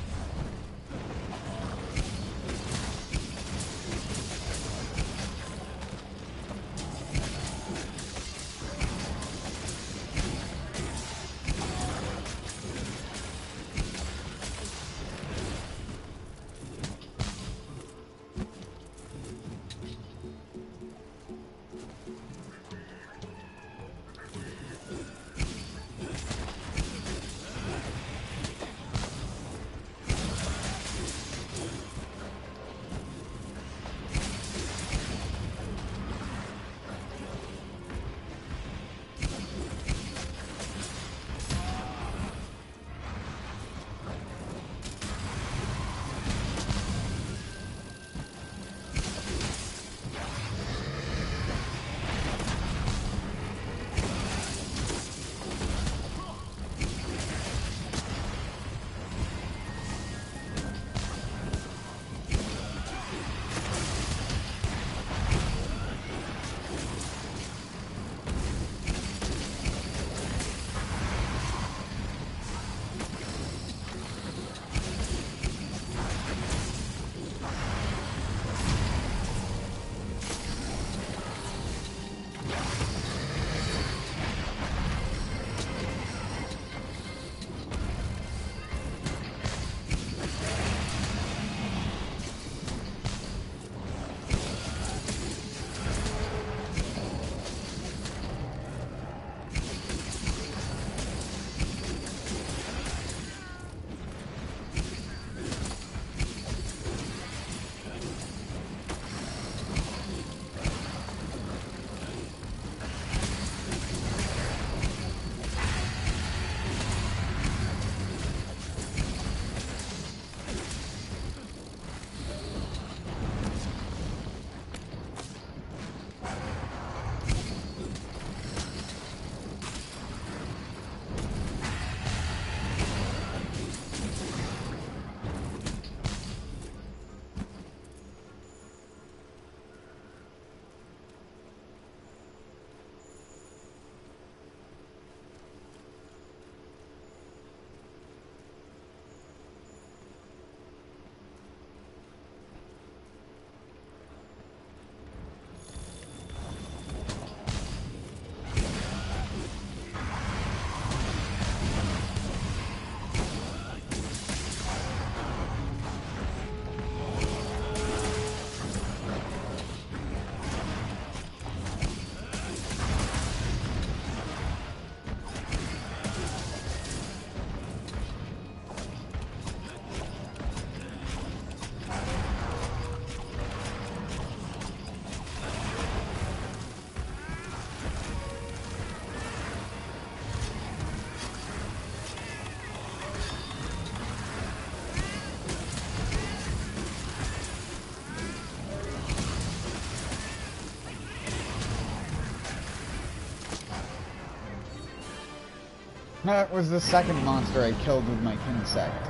That was the second monster I killed with my insect.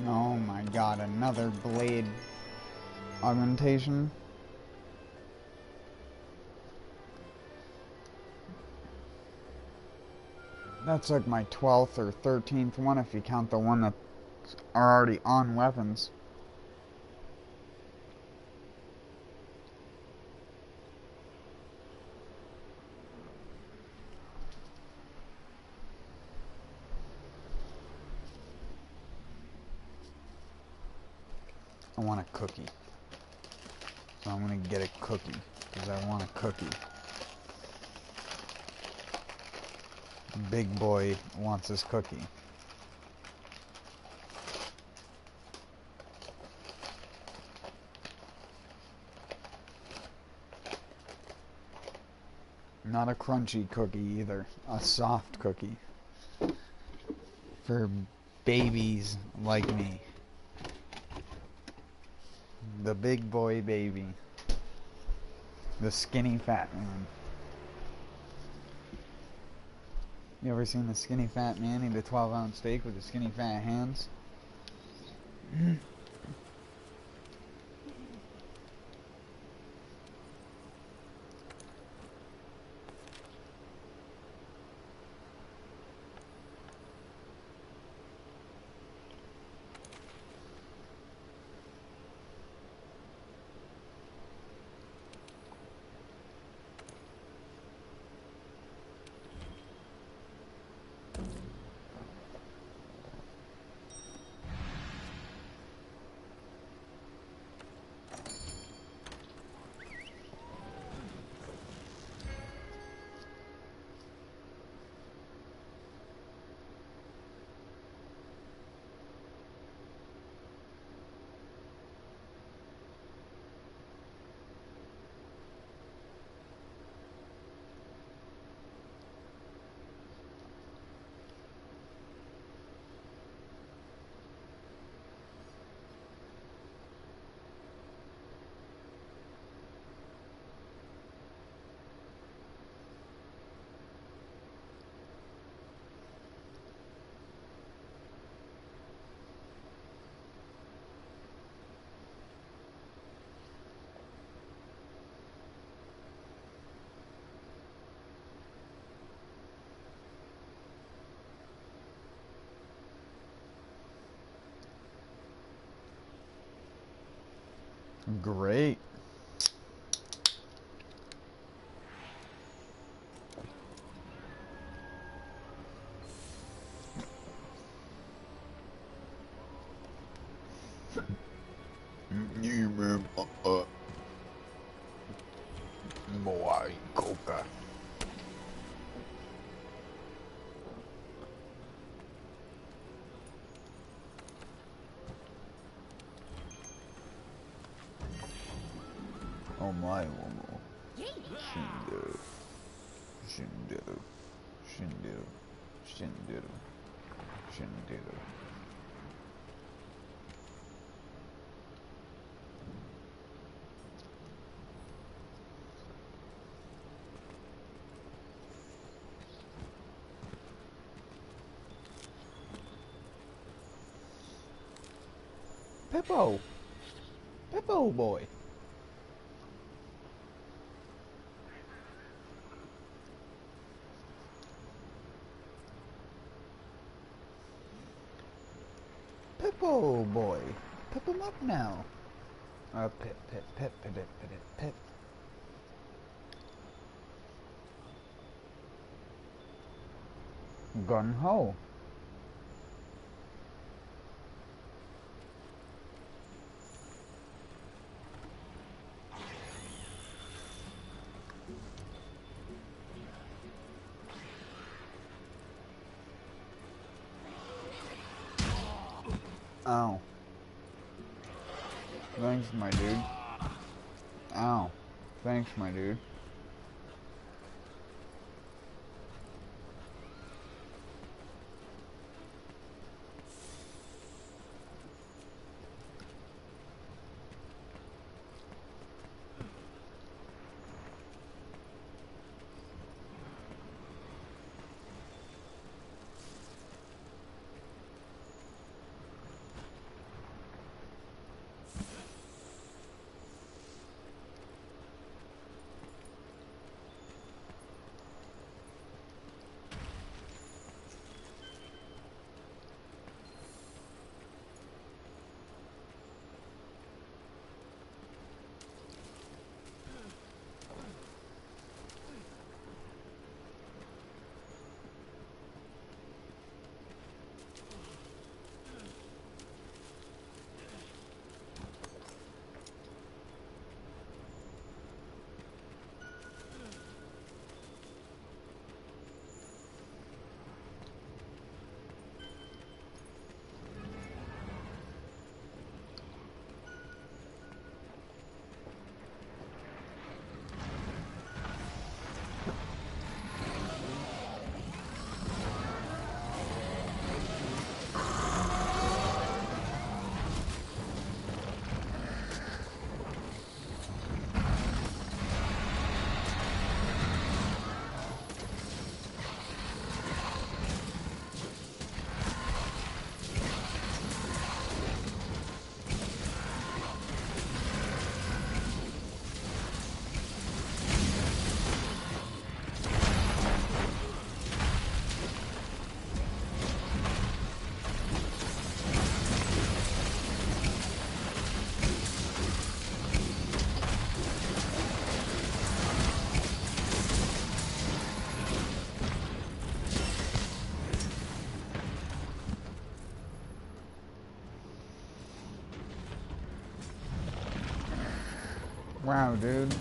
Oh my god, another blade augmentation. That's like my 12th or 13th one if you count the one that are already on weapons. I want a cookie. So I'm gonna get a cookie. Because I want a cookie. Big boy wants his cookie. Not a crunchy cookie either. A soft cookie. For babies like me. The big boy baby. The skinny fat man. You ever seen the skinny fat man eat a 12-ounce steak with the skinny fat hands? Great. Boy, coca. Oh my, Momo. Shindu. Shindu. Shindu. Shindu. Shindu. Pippo! Pippo boy! Pippo boy! Pip him up now! Pip, pip, pip, pip, pip, pip, pip. Gun ho! Ow. Thanks, my dude. Ow. Thanks, my dude. Wow, dude.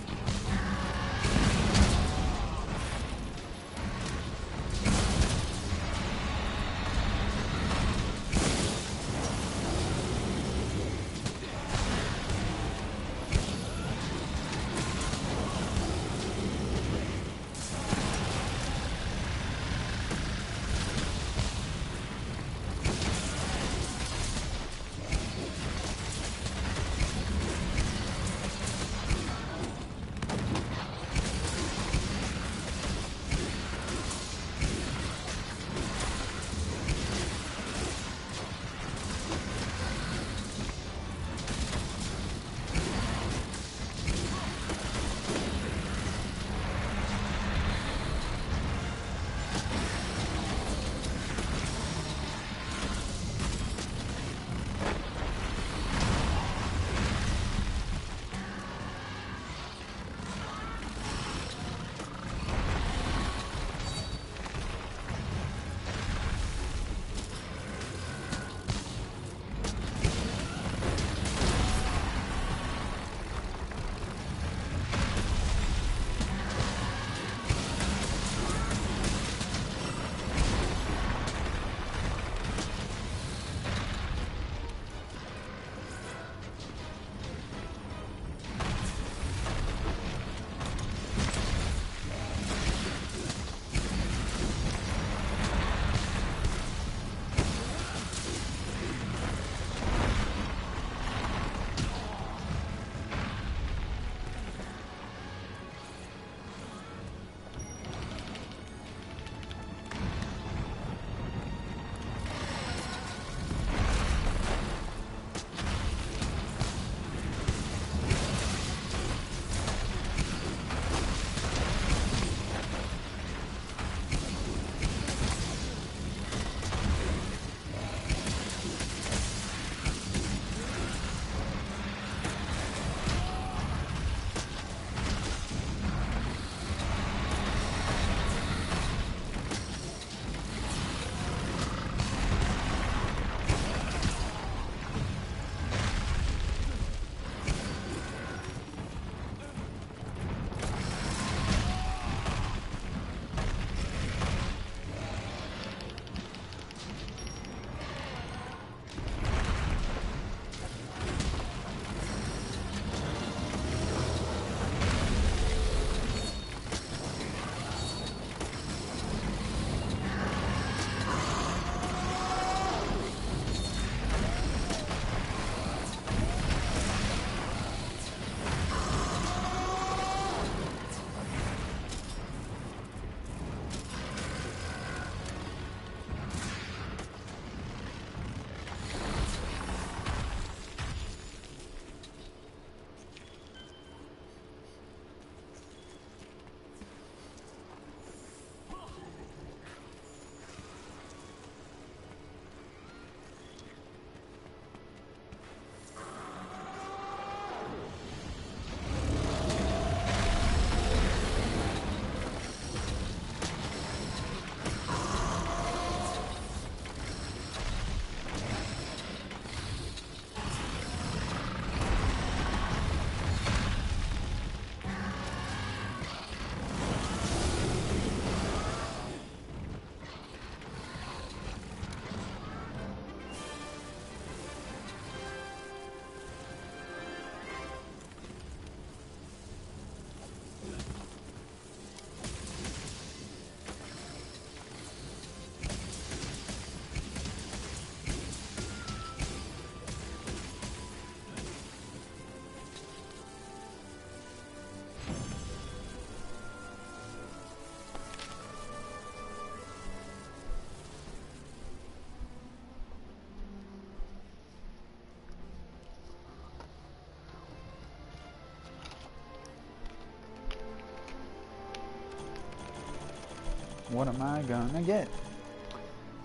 What am I gonna get?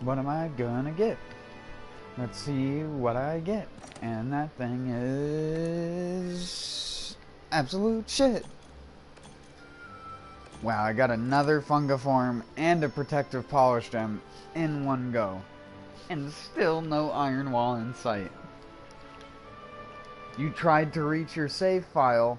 What am I gonna get? Let's see what I get. And that thing is absolute shit. Wow, I got another fungiform and a protective polish gem in one go. And still no iron wall in sight. You tried to reach your save file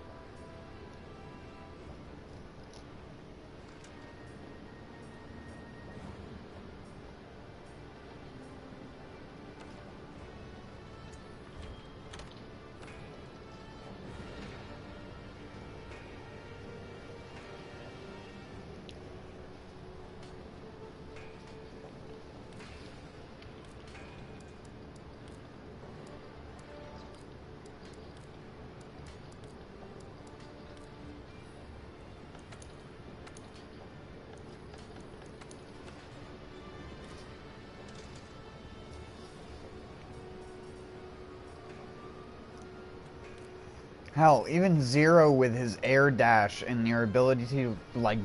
Hell, even Zero with his air dash and your ability to, like,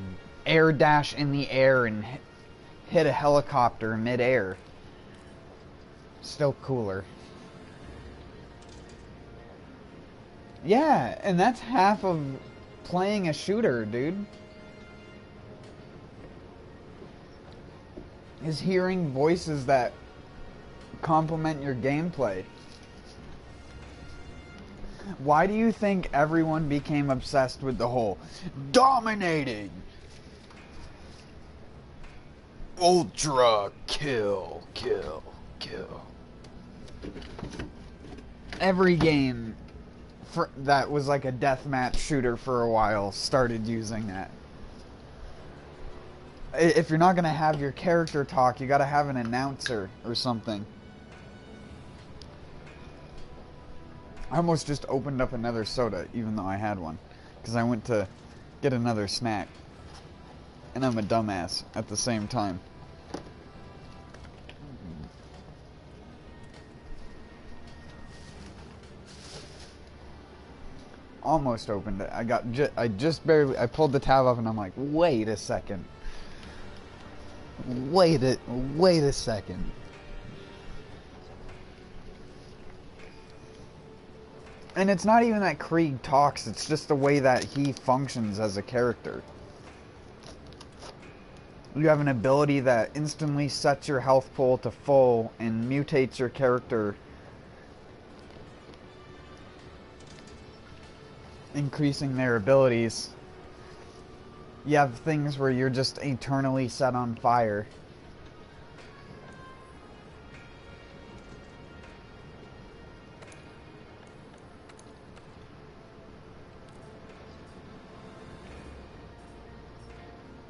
air dash in the air and hit a helicopter mid-air. Still cooler. Yeah, and that's half of playing a shooter, dude. Is hearing voices that complement your gameplay. Why do you think everyone became obsessed with the whole dominating? Ultra kill, kill, kill. Every game that was like a deathmatch shooter for a while started using that. If you're not going to have your character talk, you got to have an announcer or something. I almost just opened up another soda, even though I had one, because I went to get another snack. And I'm a dumbass at the same time. Almost opened it. I just barely, I pulled the tab up and I'm like, wait a second. Wait a second. And it's not even that Krieg talks, it's just the way that he functions as a character. You have an ability that instantly sets your health pool to full and mutates your character, increasing their abilities. You have things where you're just eternally set on fire.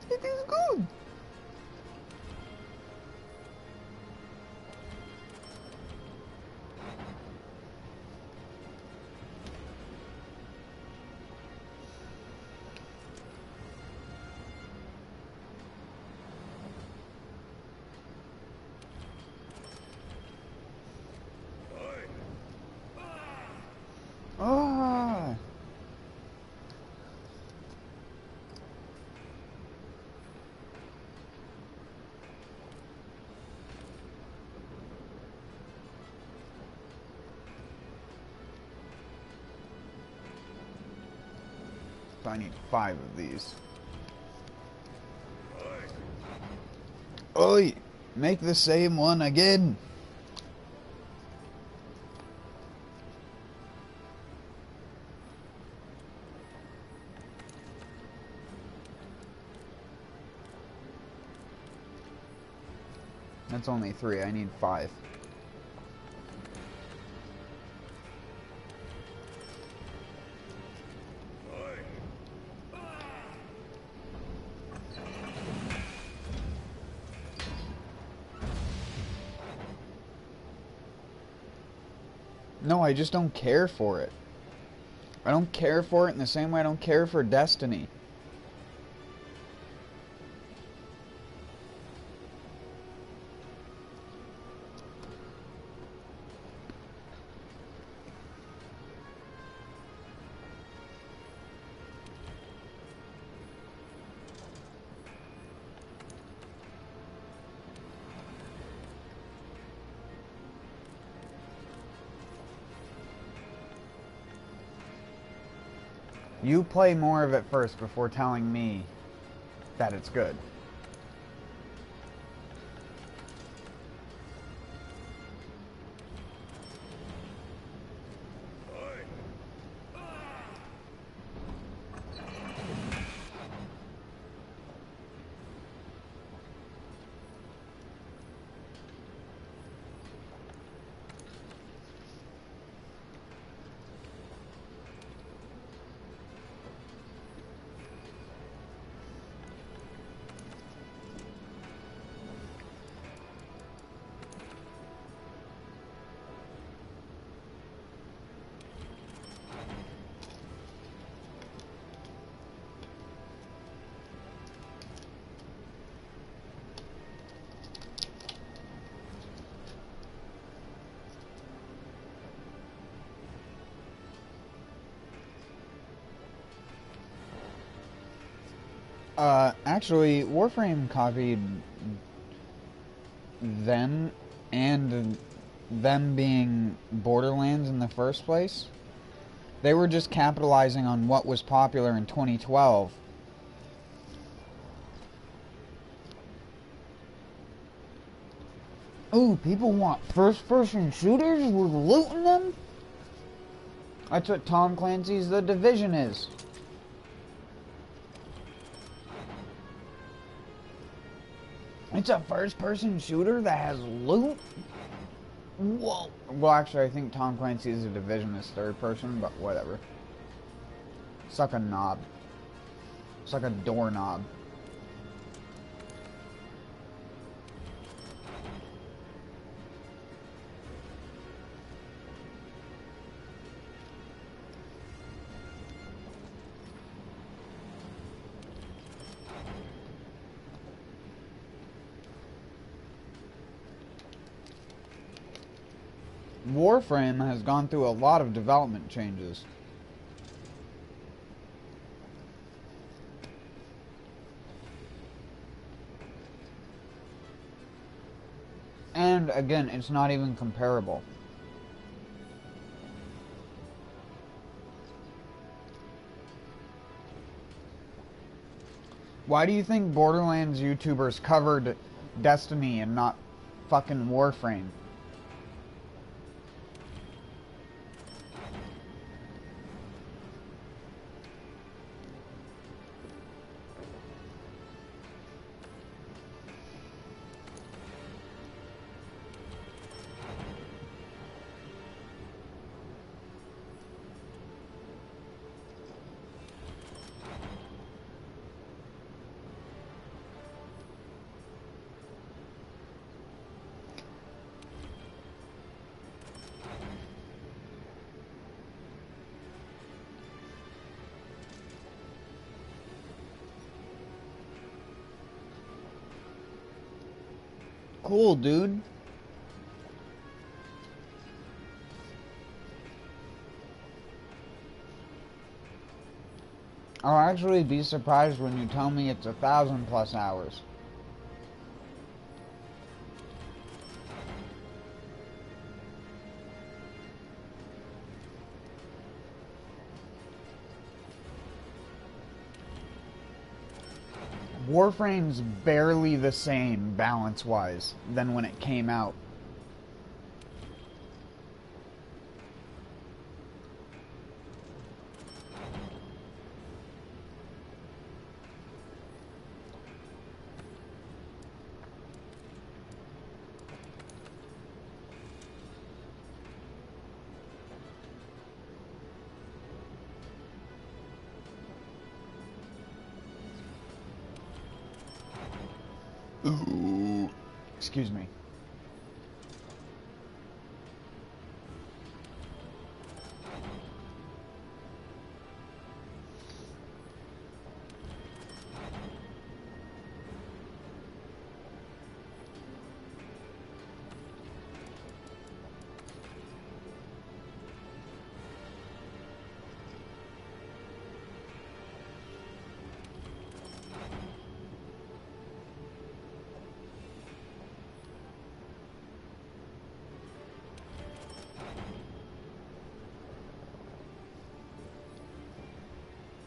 It is good. Ah. So I need 5 of these. Oi! Make the same one again! That's only 3, I need 5. No, I just don't care for it. I don't care for it in the same way I don't care for Destiny. You play more of it first before telling me that it's good. Actually, Warframe copied them, and them being Borderlands in the first place. They were just capitalizing on what was popular in 2012. Ooh, people want first-person shooters? We're looting them? That's what Tom Clancy's The Division is. It's a first-person shooter that has loot? Whoa. Well, actually, I think Tom Clancy's The Division is third-person, but whatever. Suck a knob. Suck a doorknob. Warframe has gone through a lot of development changes. And again, it's not even comparable. Why do you think Borderlands YouTubers covered Destiny and not fucking Warframe? Cool, dude. I'll actually be surprised when you tell me it's 1,000+ hours. Warframe's barely the same, balance-wise, than when it came out. Ooh. Excuse me.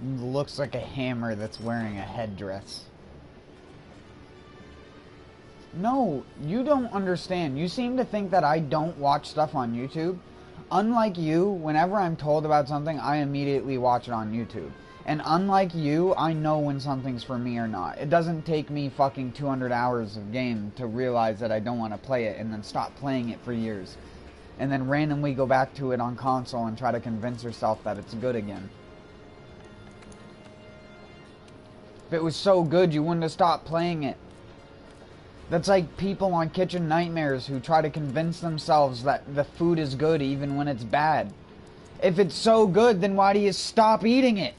Looks like a hammer that's wearing a headdress. No, you don't understand. You seem to think that I don't watch stuff on YouTube. Unlike you, whenever I'm told about something, I immediately watch it on YouTube. And unlike you, I know when something's for me or not. It doesn't take me fucking 200 hours of game to realize that I don't want to play it and then stop playing it for years. And then randomly go back to it on console and try to convince yourself that it's good again. If it was so good, you wouldn't have stopped playing it. That's like people on Kitchen Nightmares who try to convince themselves that the food is good even when it's bad. If it's so good, then why do you stop eating it?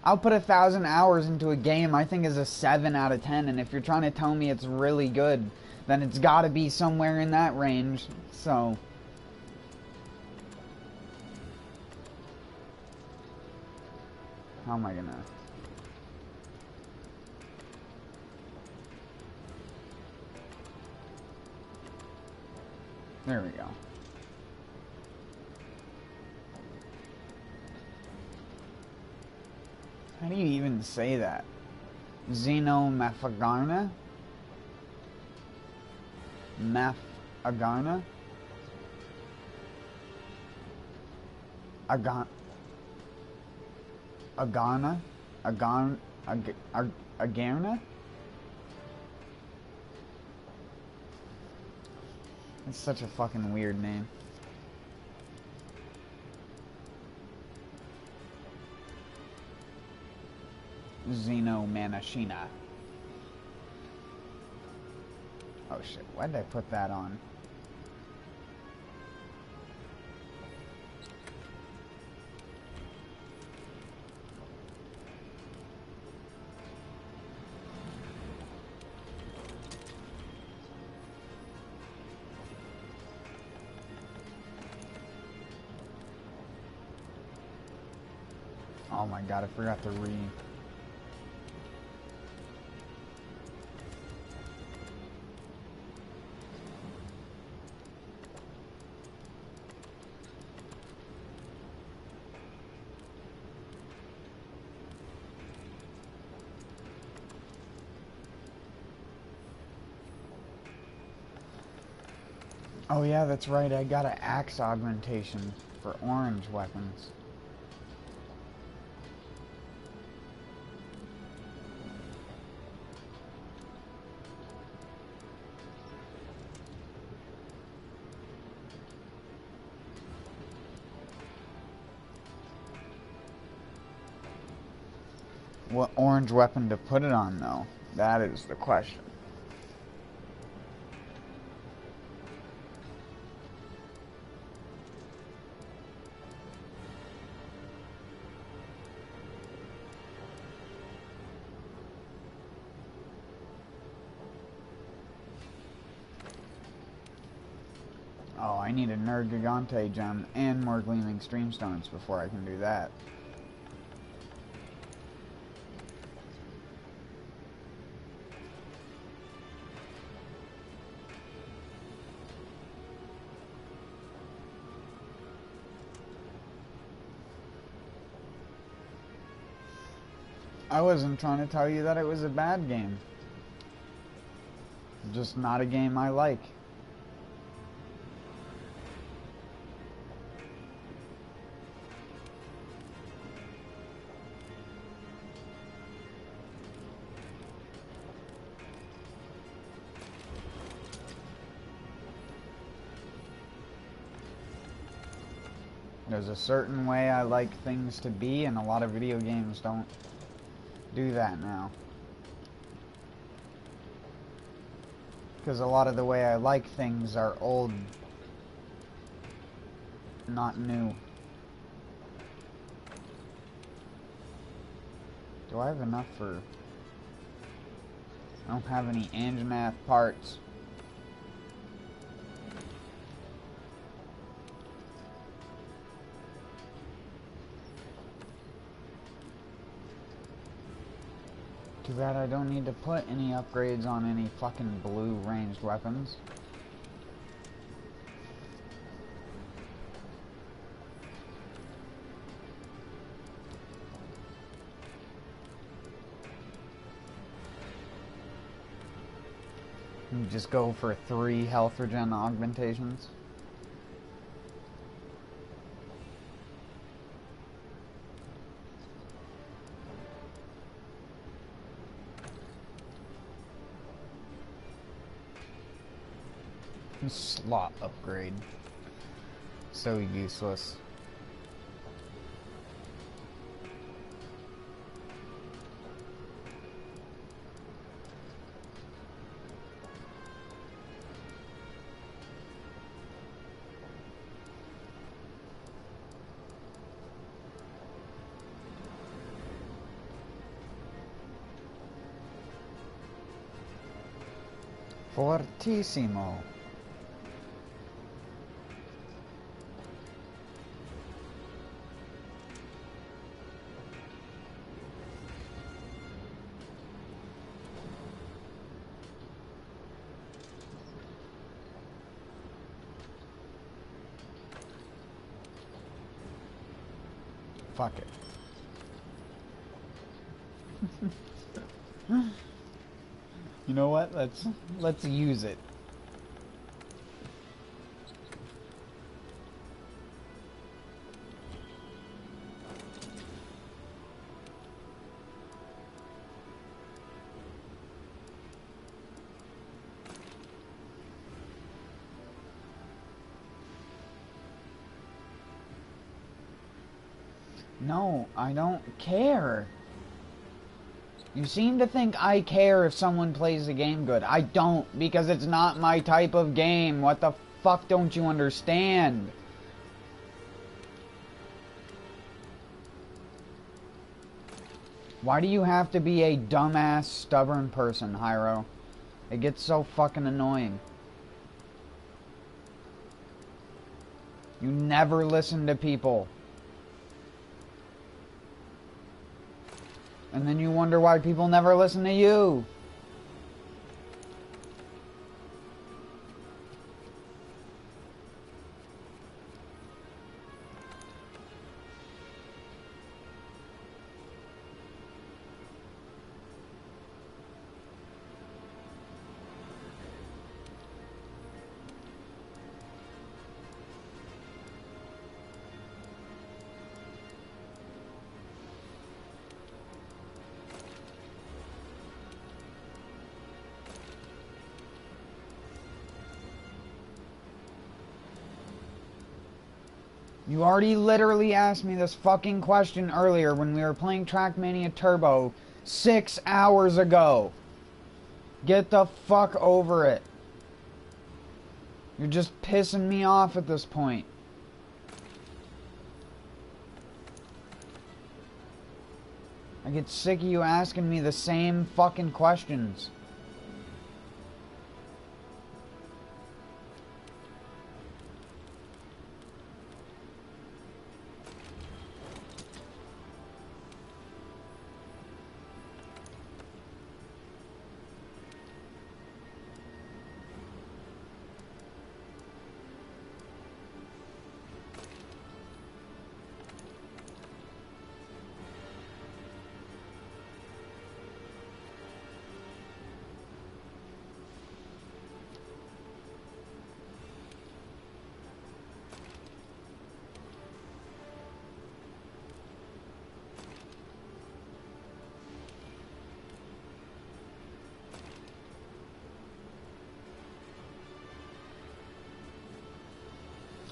I'll put 1,000 hours into a game I think is a 7 out of 10, and if you're trying to tell me it's really good, then it's gotta be somewhere in that range, so... How am I gonna... There we go. How do you even say that? Xenomephagarna? Agarna? Agarna? Agarna? It's such a fucking weird name. Xenomanashina. Oh shit, why did I put that on? Oh my god, I forgot to read. Oh yeah, that's right, I got an axe augmentation for orange weapons. What orange weapon to put it on, though? That is the question. Oh, I need a Nerd Gigante gem and more gleaming streamstones before I can do that. I wasn't trying to tell you that it was a bad game. Just not a game I like. There's a certain way I like things to be, and a lot of video games don't do that now. Because a lot of the way I like things are old, not new. Do I have enough for... I don't have any Anjanath parts. Too bad I don't need to put any upgrades on any fucking blue ranged weapons. You just go for 3 health regen augmentations. Slot upgrade. So useless. Fortissimo. Fuck it. You know what? Let's use it. No, I don't care. You seem to think I care if someone plays the game good. I don't, because it's not my type of game. What the fuck don't you understand? Why do you have to be a dumbass, stubborn person, Hyro? It gets so fucking annoying. You never listen to people. And then you wonder why people never listen to you. You already literally asked me this fucking question earlier when we were playing Trackmania Turbo 6 hours ago. Get the fuck over it. You're just pissing me off at this point. I get sick of you asking me the same fucking questions.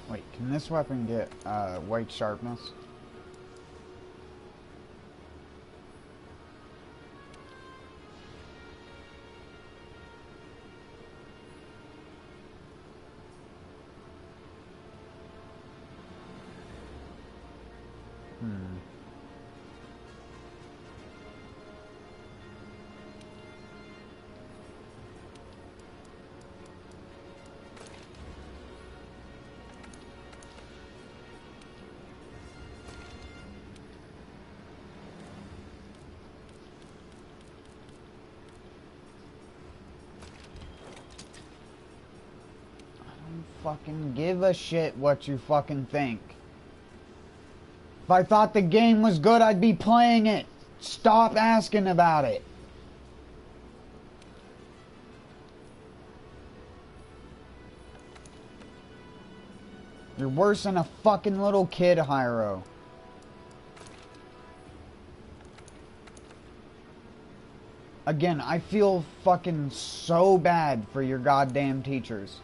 Wait, can this weapon get white sharpness? Fucking give a shit what you fucking think. If I thought the game was good, I'd be playing it. Stop asking about it. You're worse than a fucking little kid, Hyro. Again, I feel fucking so bad for your goddamn teachers.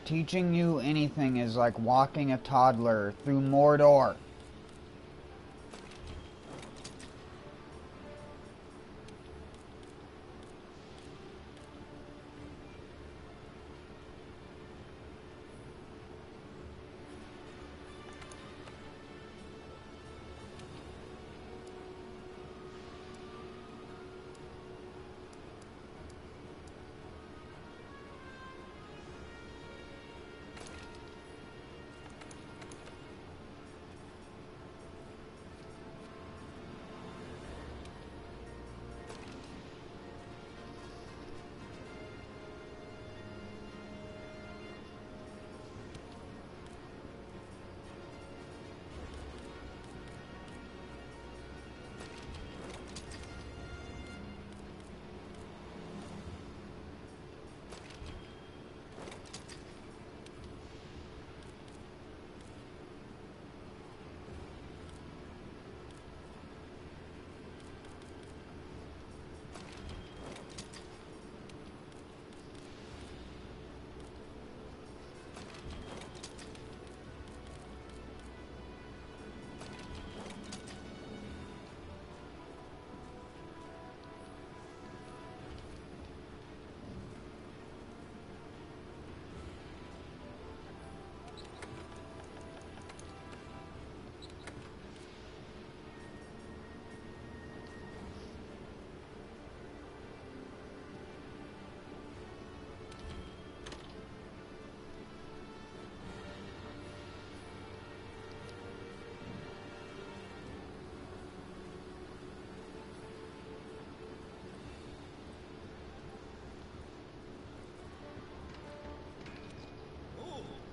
Teaching you anything is like walking a toddler through Mordor.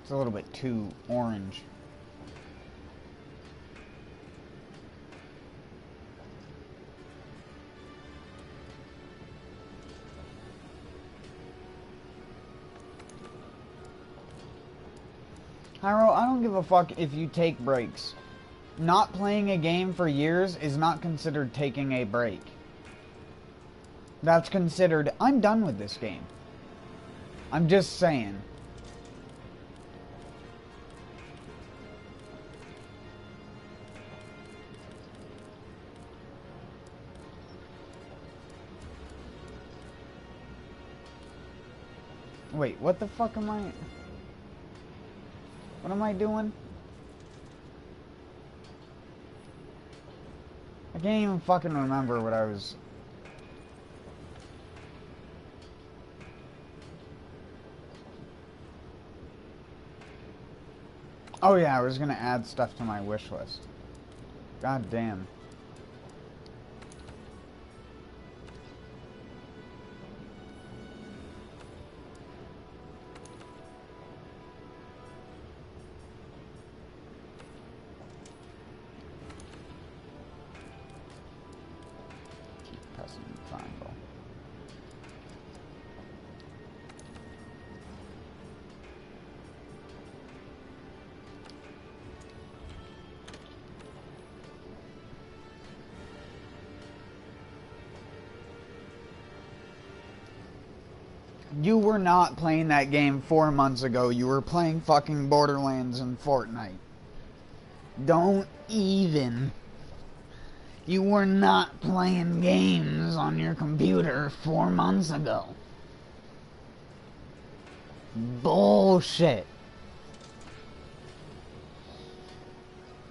It's a little bit too orange. Hyro, I don't give a fuck if you take breaks. Not playing a game for years is not considered taking a break. That's considered, I'm done with this game. I'm just saying. Wait, what the fuck am I... What am I doing? I can't even fucking remember what I was... Oh yeah, I was gonna add stuff to my wish list. God damn. You were not playing that game 4 months ago. You were playing fucking Borderlands and Fortnite. Don't even. You were not playing games on your computer 4 months ago. Bullshit.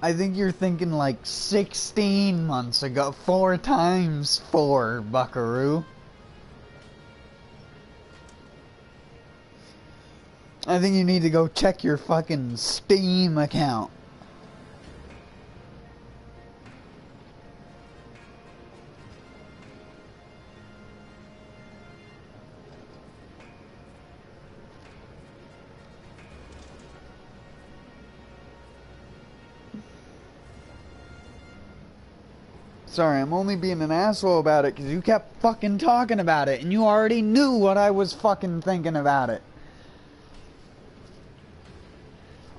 I think you're thinking like 16 months ago. 4 times 4, buckaroo. I think you need to go check your fucking Steam account. Sorry, I'm only being an asshole about it because you kept fucking talking about it and you already knew what I was fucking thinking about it.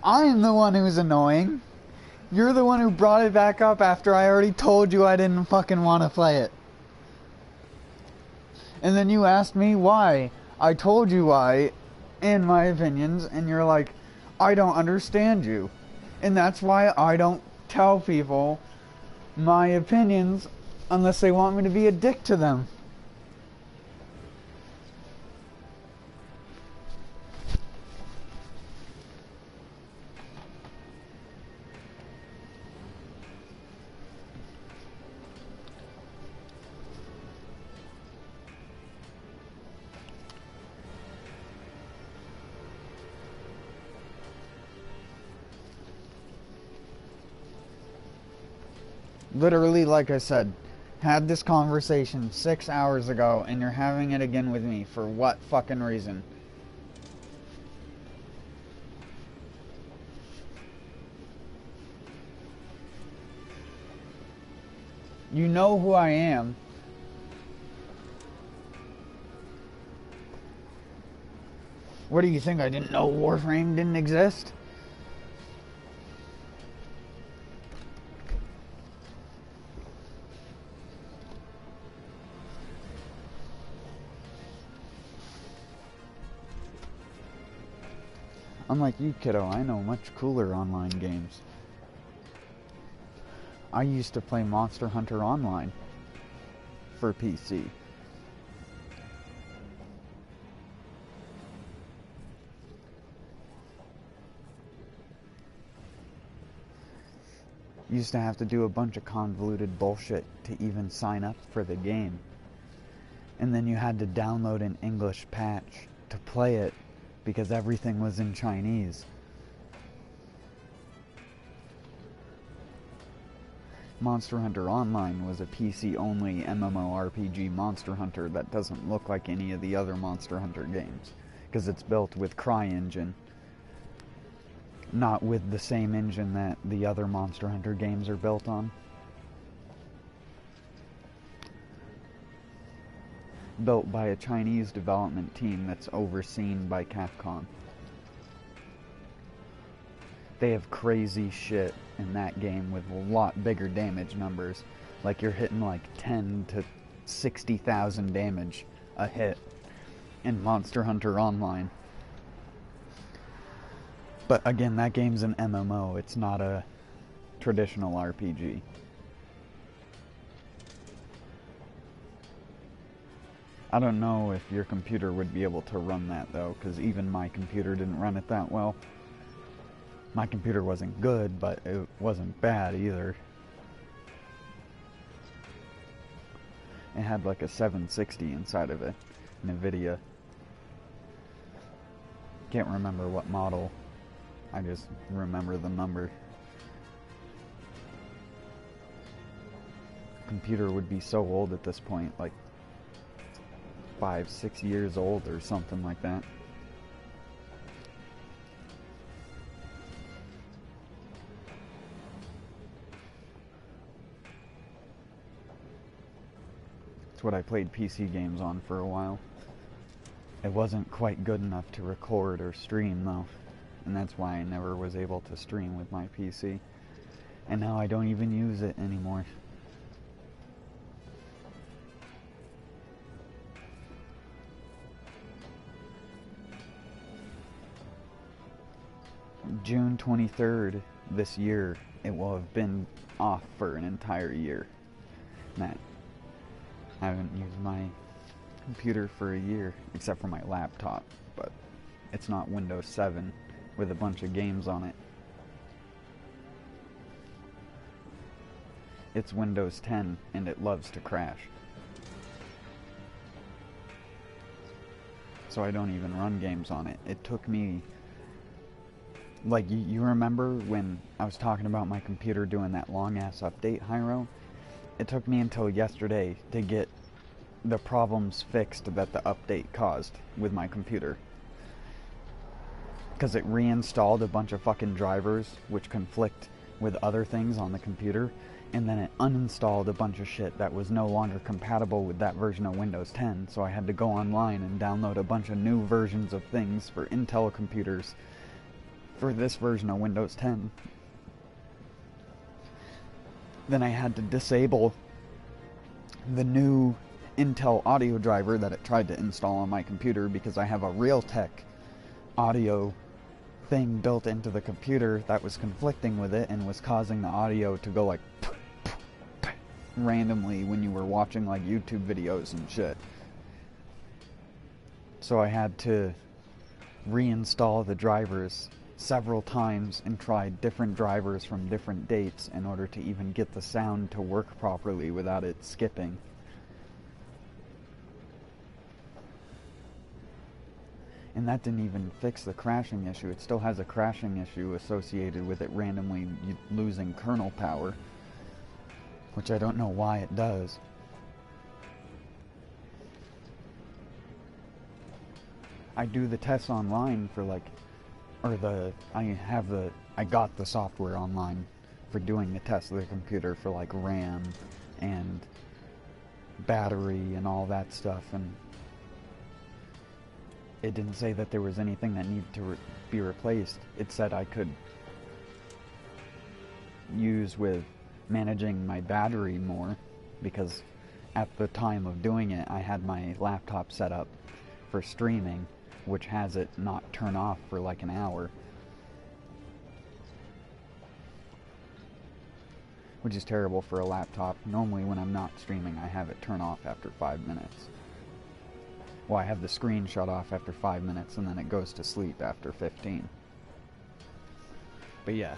I'm the one who's annoying. You're the one who brought it back up after I already told you I didn't fucking want to play it. And then you asked me why. I told you why, and my opinions, and you're like, I don't understand you. And that's why I don't tell people my opinions unless they want me to be a dick to them. Literally, like I said, had this conversation 6 hours ago, and you're having it again with me. For what fucking reason? You know who I am. What do you think? I didn't know Warframe didn't exist? Unlike you, kiddo, I know much cooler online games. I used to play Monster Hunter Online for PC. Used to have to do a bunch of convoluted bullshit to even sign up for the game. And then you had to download an English patch to play it because everything was in Chinese. Monster Hunter Online was a PC-only MMORPG Monster Hunter that doesn't look like any of the other Monster Hunter games, because it's built with CryEngine. not with the same engine that the other Monster Hunter games are built on. Built by a Chinese development team that's overseen by Capcom. They have crazy shit in that game with a lot bigger damage numbers. Like you're hitting like 10 to 60,000 damage a hit in Monster Hunter Online. But again, that game's an MMO, it's not a traditional RPG. I don't know if your computer would be able to run that though, because even my computer didn't run it that well. My computer wasn't good, but it wasn't bad either. It had like a 760 inside of it, NVIDIA. Can't remember what model. I just remember the number. Computer would be so old at this point, like 5-6 years old or something like that. It's what I played PC games on for a while. It wasn't quite good enough to record or stream though, and that's why I never was able to stream with my PC. And now I don't even use it anymore. June 23rd this year, it will have been off for an entire year. Matt, I haven't used my computer for a year, except for my laptop, but it's not Windows 7 with a bunch of games on it. It's Windows 10, and it loves to crash. So I don't even run games on it. It took me... Like, you remember when I was talking about my computer doing that long-ass update, Hyro? It took me until yesterday to get the problems fixed that the update caused with my computer. Because it reinstalled a bunch of fucking drivers which conflict with other things on the computer, and then it uninstalled a bunch of shit that was no longer compatible with that version of Windows 10, so I had to go online and download a bunch of new versions of things for Intel computers for this version of Windows 10. Then I had to disable the new Intel audio driver that it tried to install on my computer because I have a Realtek audio thing built into the computer that was conflicting with it and was causing the audio to go like randomly when you were watching like YouTube videos and shit. So I had to reinstall the drivers several times and tried different drivers from different dates in order to even get the sound to work properly without it skipping. And that didn't even fix the crashing issue. It still has a crashing issue associated with it randomly losing kernel power, which I don't know why it does. I do the tests online for like, I got the software online for doing the test of the computer for like RAM and battery and all that stuff, and it didn't say that there was anything that needed to be replaced. It said I could use with managing my battery more, because at the time of doing it I had my laptop set up for streaming, which has it not turn off for like an hour, which is terrible for a laptop. Normally when I'm not streaming I have it turn off after 5 minutes. Well, I have the screen shut off after 5 minutes and then it goes to sleep after 15. But yeah,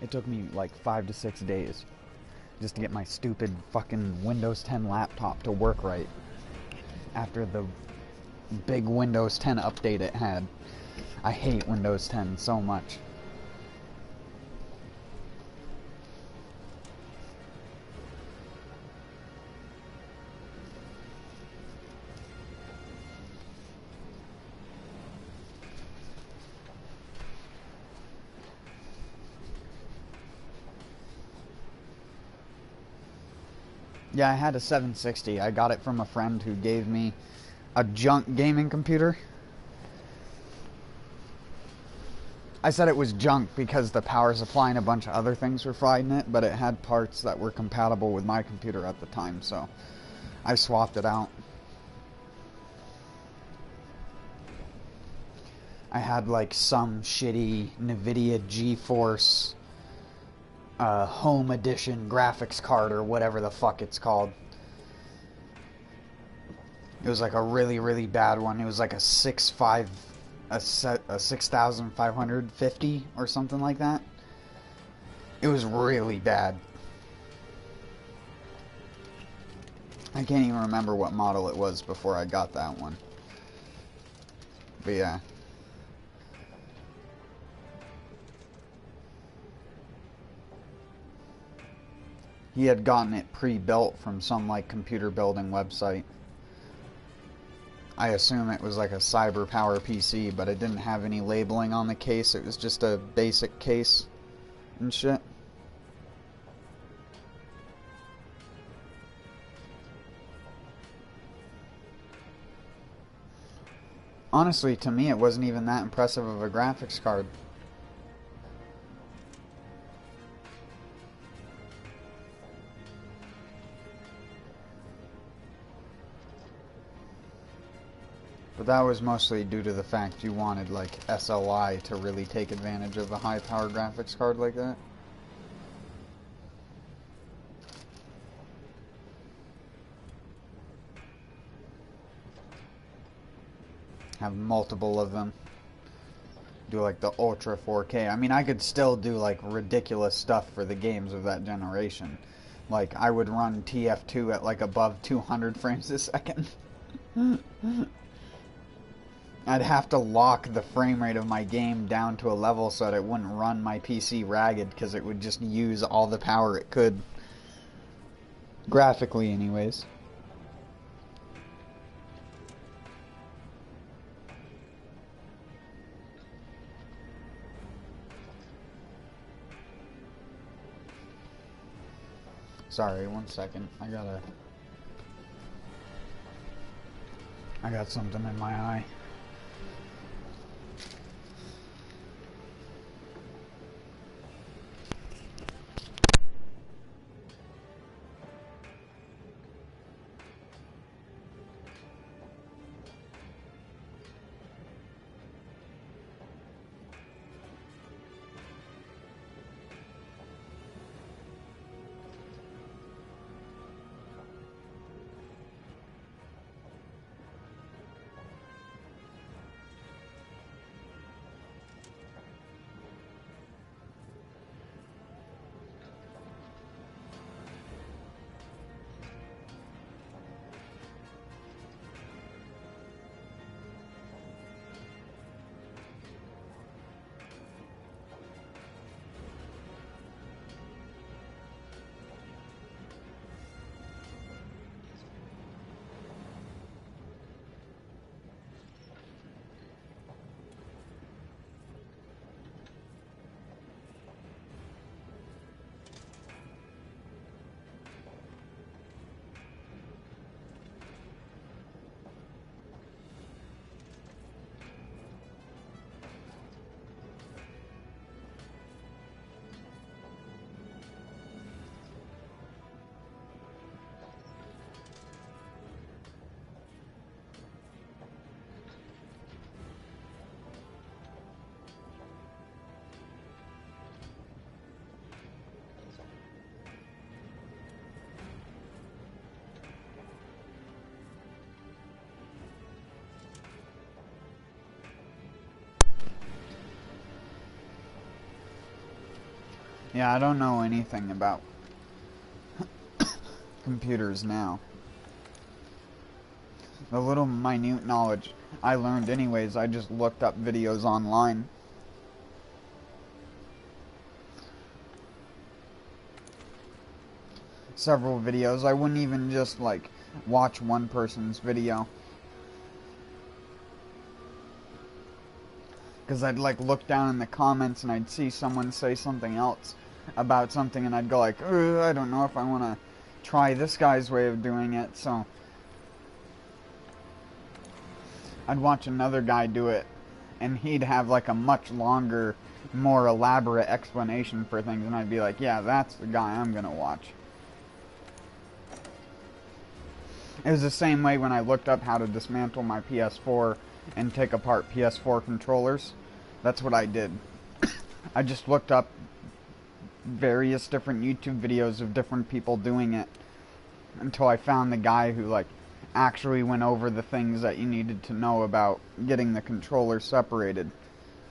it took me like 5 to 6 days just to get my stupid fucking Windows 10 laptop to work right after the big Windows 10 update it had. I hate Windows 10 so much. Yeah, I had a 760. I got it from a friend who gave me a junk gaming computer. I said it was junk because the power supply and a bunch of other things were fried in it, but it had parts that were compatible with my computer at the time, so I swapped it out. I had like some shitty NVIDIA GeForce home edition graphics card or whatever the fuck it's called. It was like a really, really bad one. It was like a 6550 or something like that. It was really bad. I can't even remember what model it was before I got that one. But yeah. He had gotten it pre-built from some like computer building website. I assume it was like a cyber power PC, but it didn't have any labeling on the case. It was just a basic case and shit. Honestly, to me, it wasn't even that impressive of a graphics card. But that was mostly due to the fact you wanted, like, SLI to really take advantage of a high-power graphics card like that. Have multiple of them. Do, like, the Ultra 4K. I mean, I could still do, like, ridiculous stuff for the games of that generation. Like, I would run TF2 at, like, above 200 frames a second. I'd have to lock the frame rate of my game down to a level so that it wouldn't run my PC ragged, because it would just use all the power it could. Graphically, anyways. Sorry, 1 second. I got something in my eye. Yeah, I don't know anything about computers now. The little minute knowledge I learned anyways, I just looked up videos online. Several videos. I wouldn't even just, like, watch one person's video. Because I'd, like, look down in the comments and I'd see someone say something else about something, and I'd go like, I don't know if I want to try this guy's way of doing it, so I'd watch another guy do it, and he'd have like a much longer, more elaborate explanation for things, and I'd be like, yeah, that's the guy I'm gonna watch. It was the same way when I looked up how to dismantle my PS4 and take apart PS4 controllers. That's what I did. I just looked up various different YouTube videos of different people doing it until I found the guy who like actually went over the things that you needed to know about getting the controller separated.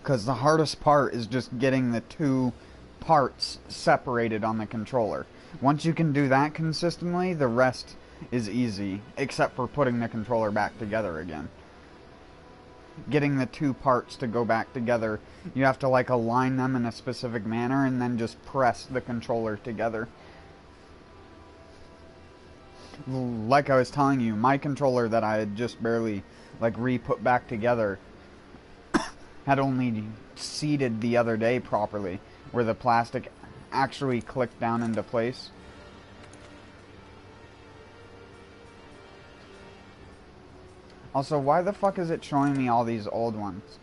Because the hardest part is just getting the two parts separated on the controller. Once you can do that consistently, the rest is easy, except for putting the controller back together again. Getting the two parts to go back together, you have to like align them in a specific manner and then just press the controller together. Like I was telling you, my controller that I had just barely like re-put back together had only seated the other day properly, where the plastic actually clicked down into place. Also, why the fuck is it showing me all these old ones?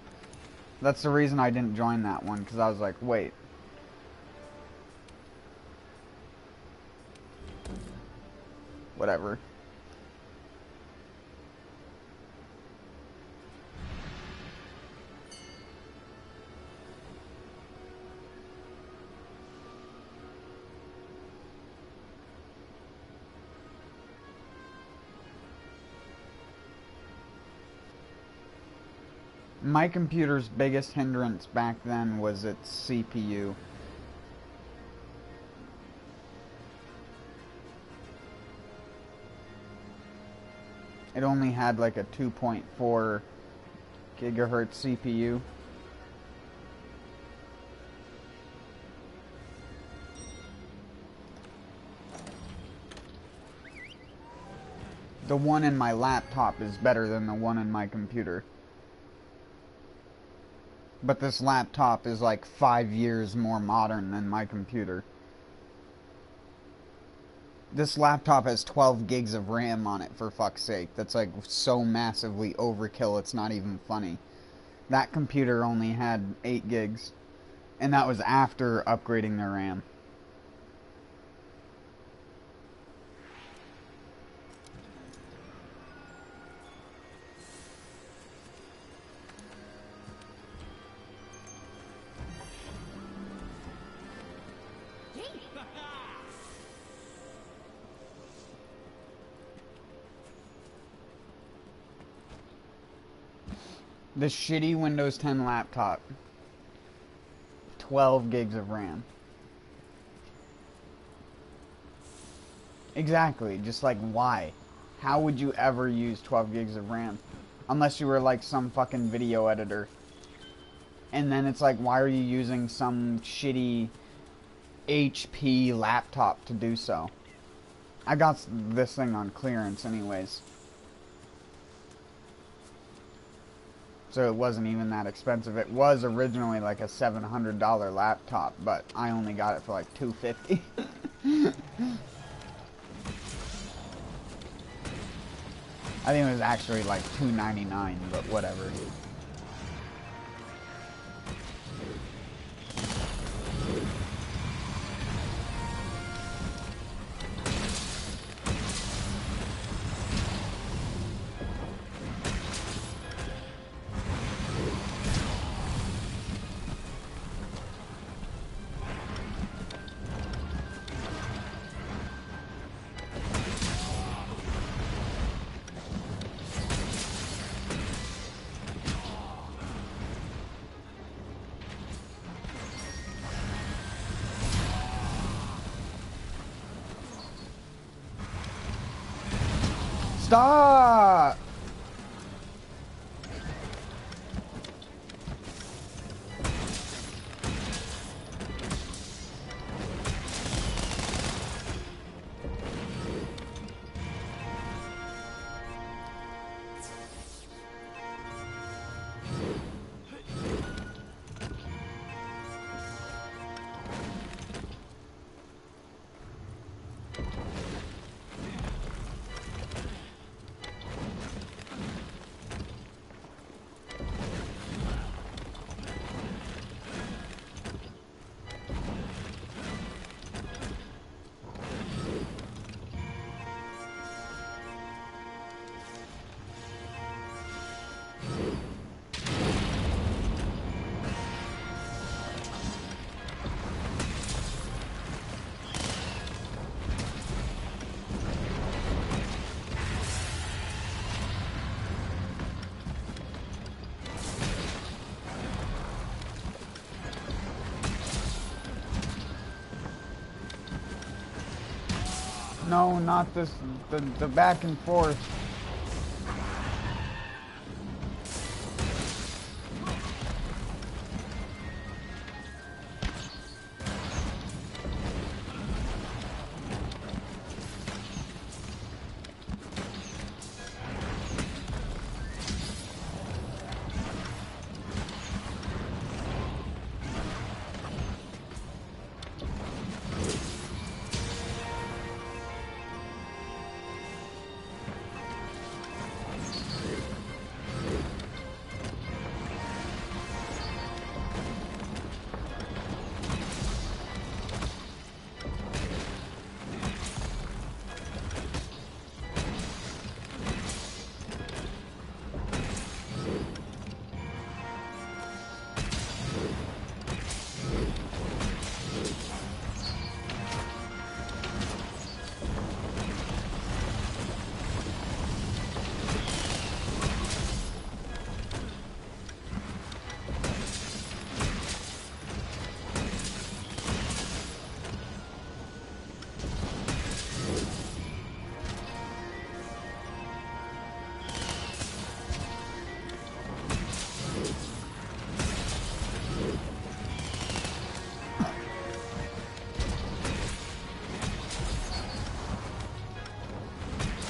That's the reason I didn't join that one, because I was like, wait. Whatever. My computer's biggest hindrance back then was its CPU. It only had like a 2.4 gigahertz CPU. The one in my laptop is better than the one in my computer. But this laptop is like 5 years more modern than my computer. This laptop has 12 gigs of RAM on it, for fuck's sake. That's like so massively overkill, it's not even funny. That computer only had 8 gigs. And that was after upgrading the RAM. This shitty Windows 10 laptop. 12 gigs of RAM. Exactly, just like why? How would you ever use 12 gigs of RAM? Unless you were like some fucking video editor. And then it's like, why are you using some shitty HP laptop to do so? I got this thing on clearance anyways. So it wasn't even that expensive. It was originally like a $700 laptop, but I only got it for like $250. I think it was actually like $299, but whatever. Stop! No, not this, the back and forth.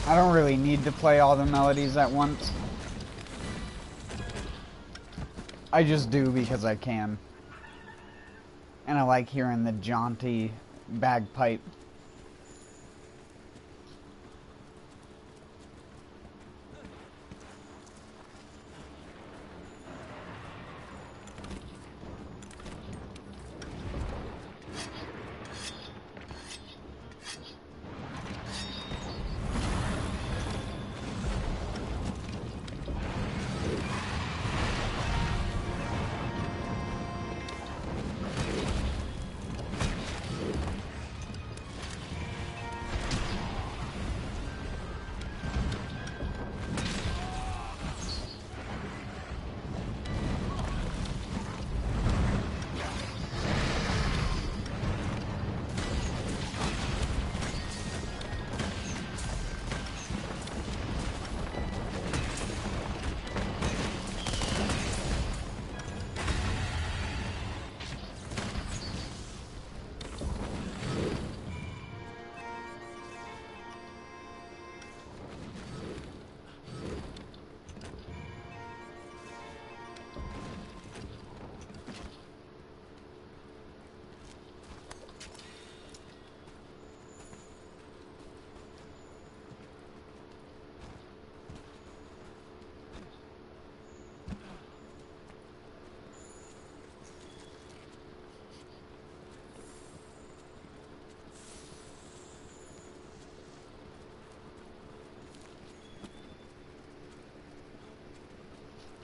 I don't really need to play all the melodies at once. I just do because I can. And I like hearing the jaunty bagpipe.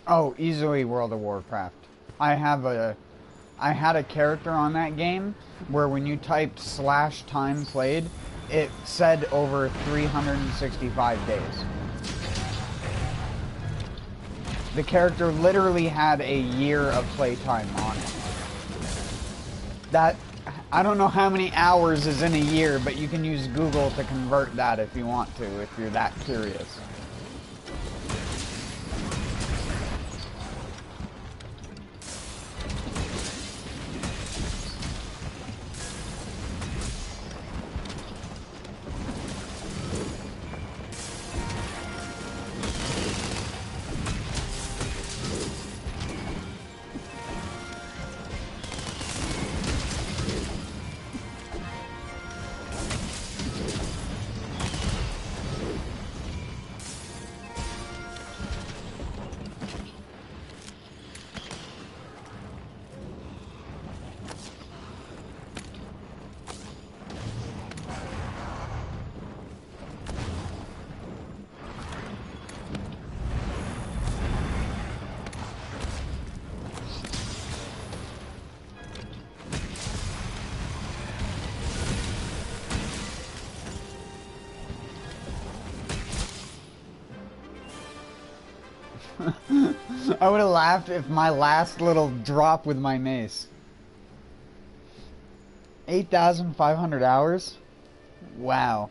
Oh, easily World of Warcraft. I had a character on that game where when you typed /time played, it said over 365 days. The character literally had a year of playtime on it. That, I don't know how many hours is in a year, but you can use Google to convert that if you want to, if you're that curious. I would have laughed if my last little drop with my mace. 8,500 hours? Wow.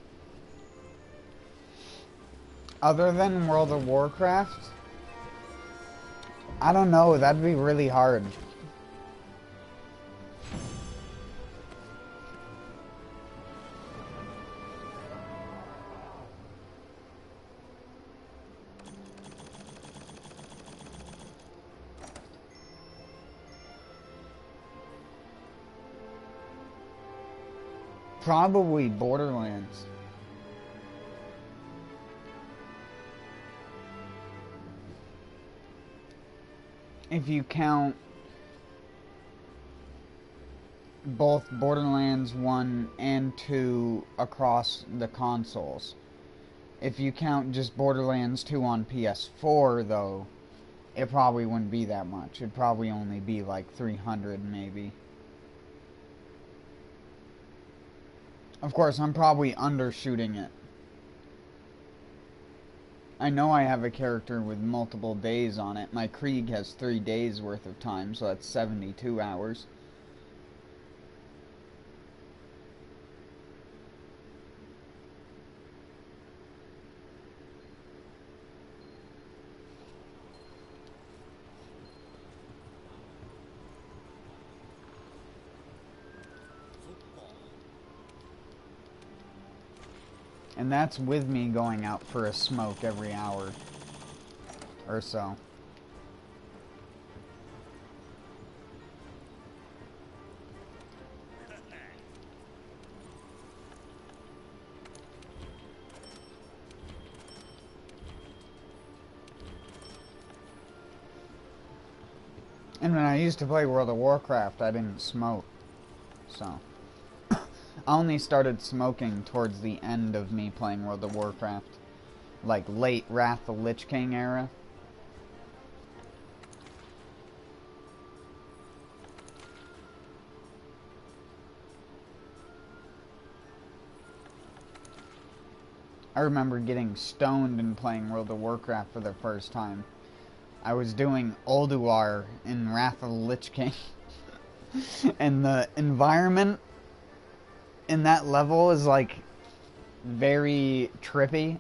Other than World of Warcraft? I don't know, that'd be really hard. Probably Borderlands. If you count both Borderlands 1 and 2 across the consoles. If you count just Borderlands 2 on PS4, though, it probably wouldn't be that much. It'd probably only be like 300, maybe. Of course, I'm probably undershooting it. I know I have a character with multiple days on it. My Krieg has 3 days worth of time, so that's 72 hours. And that's with me going out for a smoke every hour or so. And when I used to play World of Warcraft, I didn't smoke. So I only started smoking towards the end of me playing World of Warcraft. Like late Wrath of the Lich King era. I remember getting stoned and playing World of Warcraft for the first time. I was doing Ulduar in Wrath of the Lich King. And the environment in that level is like very trippy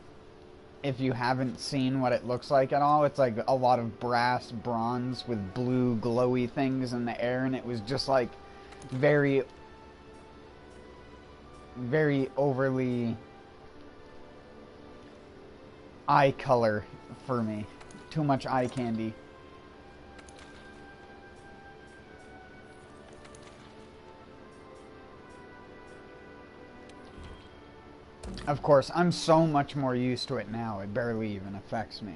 if you haven't seen what it looks like at all. It's like a lot of brass, bronze with blue glowy things in the air, and it was just like very overly eye color for me. Too much eye candy. Of course, I'm so much more used to it now, it barely even affects me.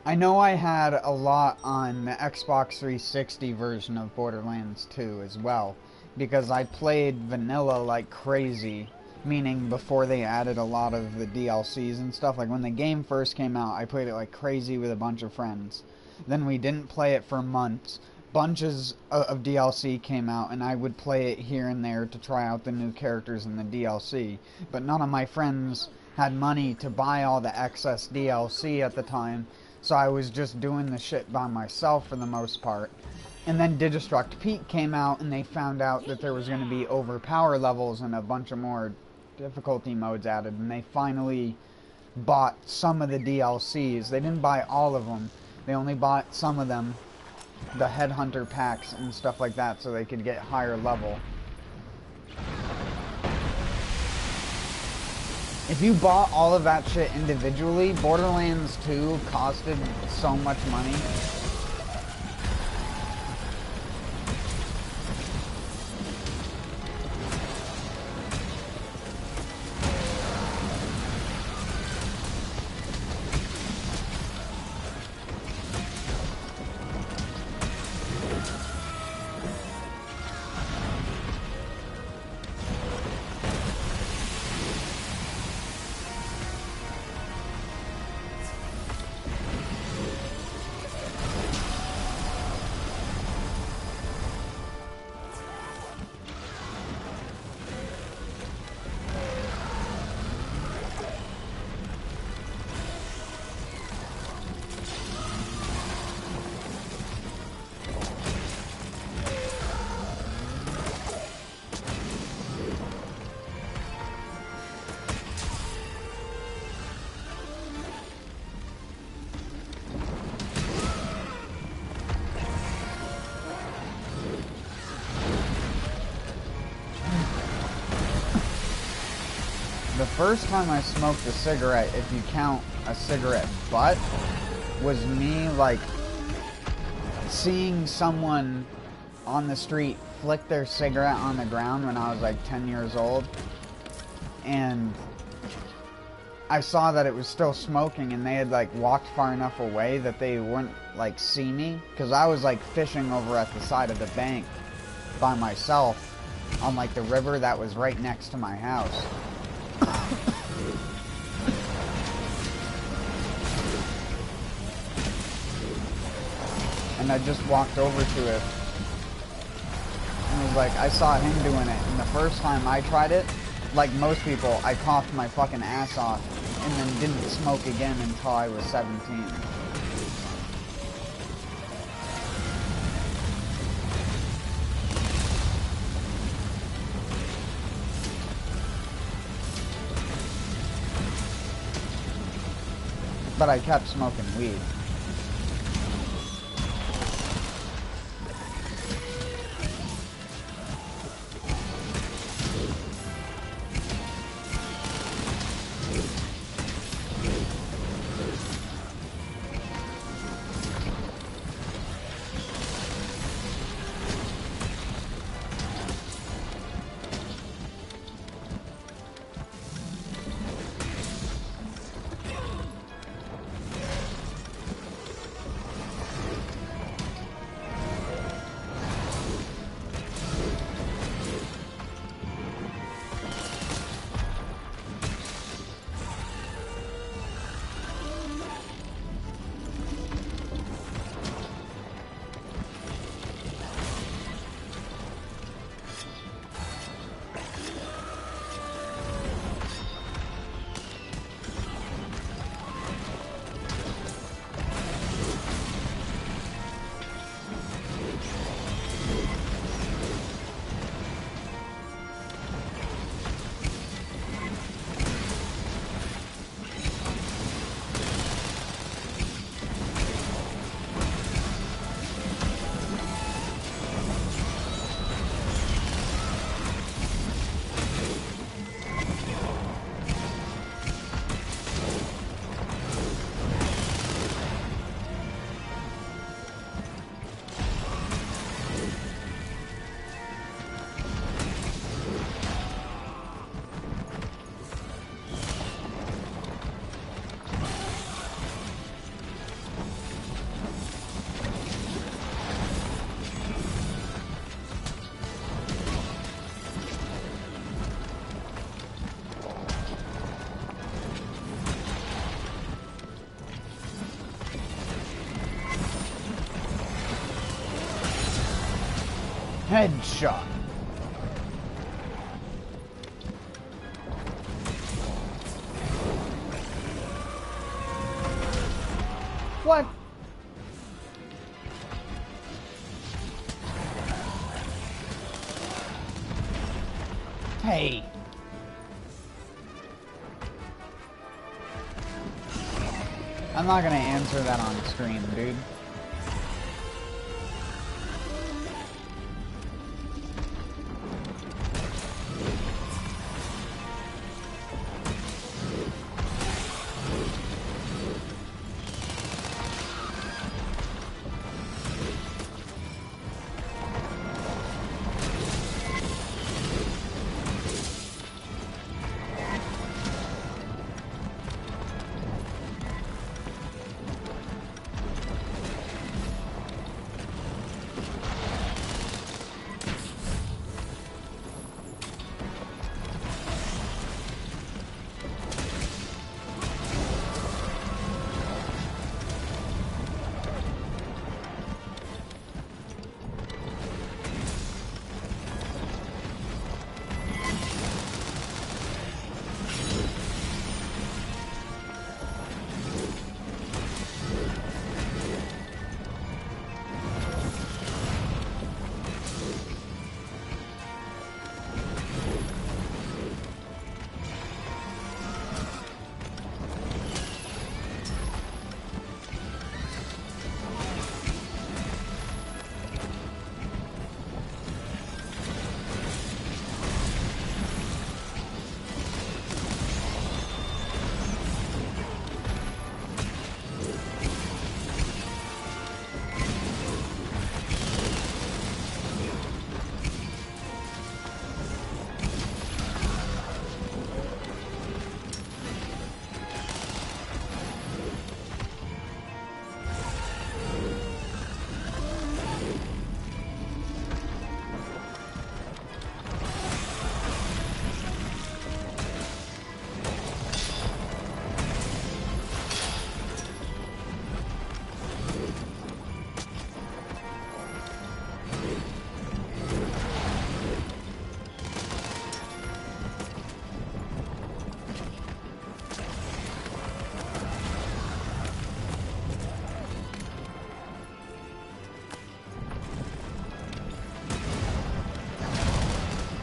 I know I had a lot on the Xbox 360 version of Borderlands 2 as well, because I played vanilla like crazy. Meaning before they added a lot of the DLCs and stuff. Like when the game first came out, I played it like crazy with a bunch of friends. Then we didn't play it for months. Bunches of DLC came out, and I would play it here and there to try out the new characters in the DLC. But none of my friends had money to buy all the excess DLC at the time, so I was just doing the shit by myself for the most part. And then Digistruct Peak came out, and they found out that there was going to be overpower levels and a bunch of more difficulty modes added, and they finally bought some of the DLCs. They didn't buy all of them. They only bought some of them, the Headhunter packs and stuff like that, so they could get higher level. If you bought all of that shit individually, Borderlands 2 costed so much money. first time I smoked a cigarette, if you count a cigarette butt, was me, like, seeing someone on the street flick their cigarette on the ground when I was like 10 years old, and I saw that it was still smoking, and they had like walked far enough away that they wouldn't like see me, because I was like fishing over at the side of the bank by myself on like the river that was right next to my house. And I just walked over to it. And it was like, I saw him doing it. And the first time I tried it, like most people, I coughed my fucking ass off and then didn't smoke again until I was 17. But I kept smoking weed. Headshot. What? Hey. I'm not gonna answer that on stream, dude.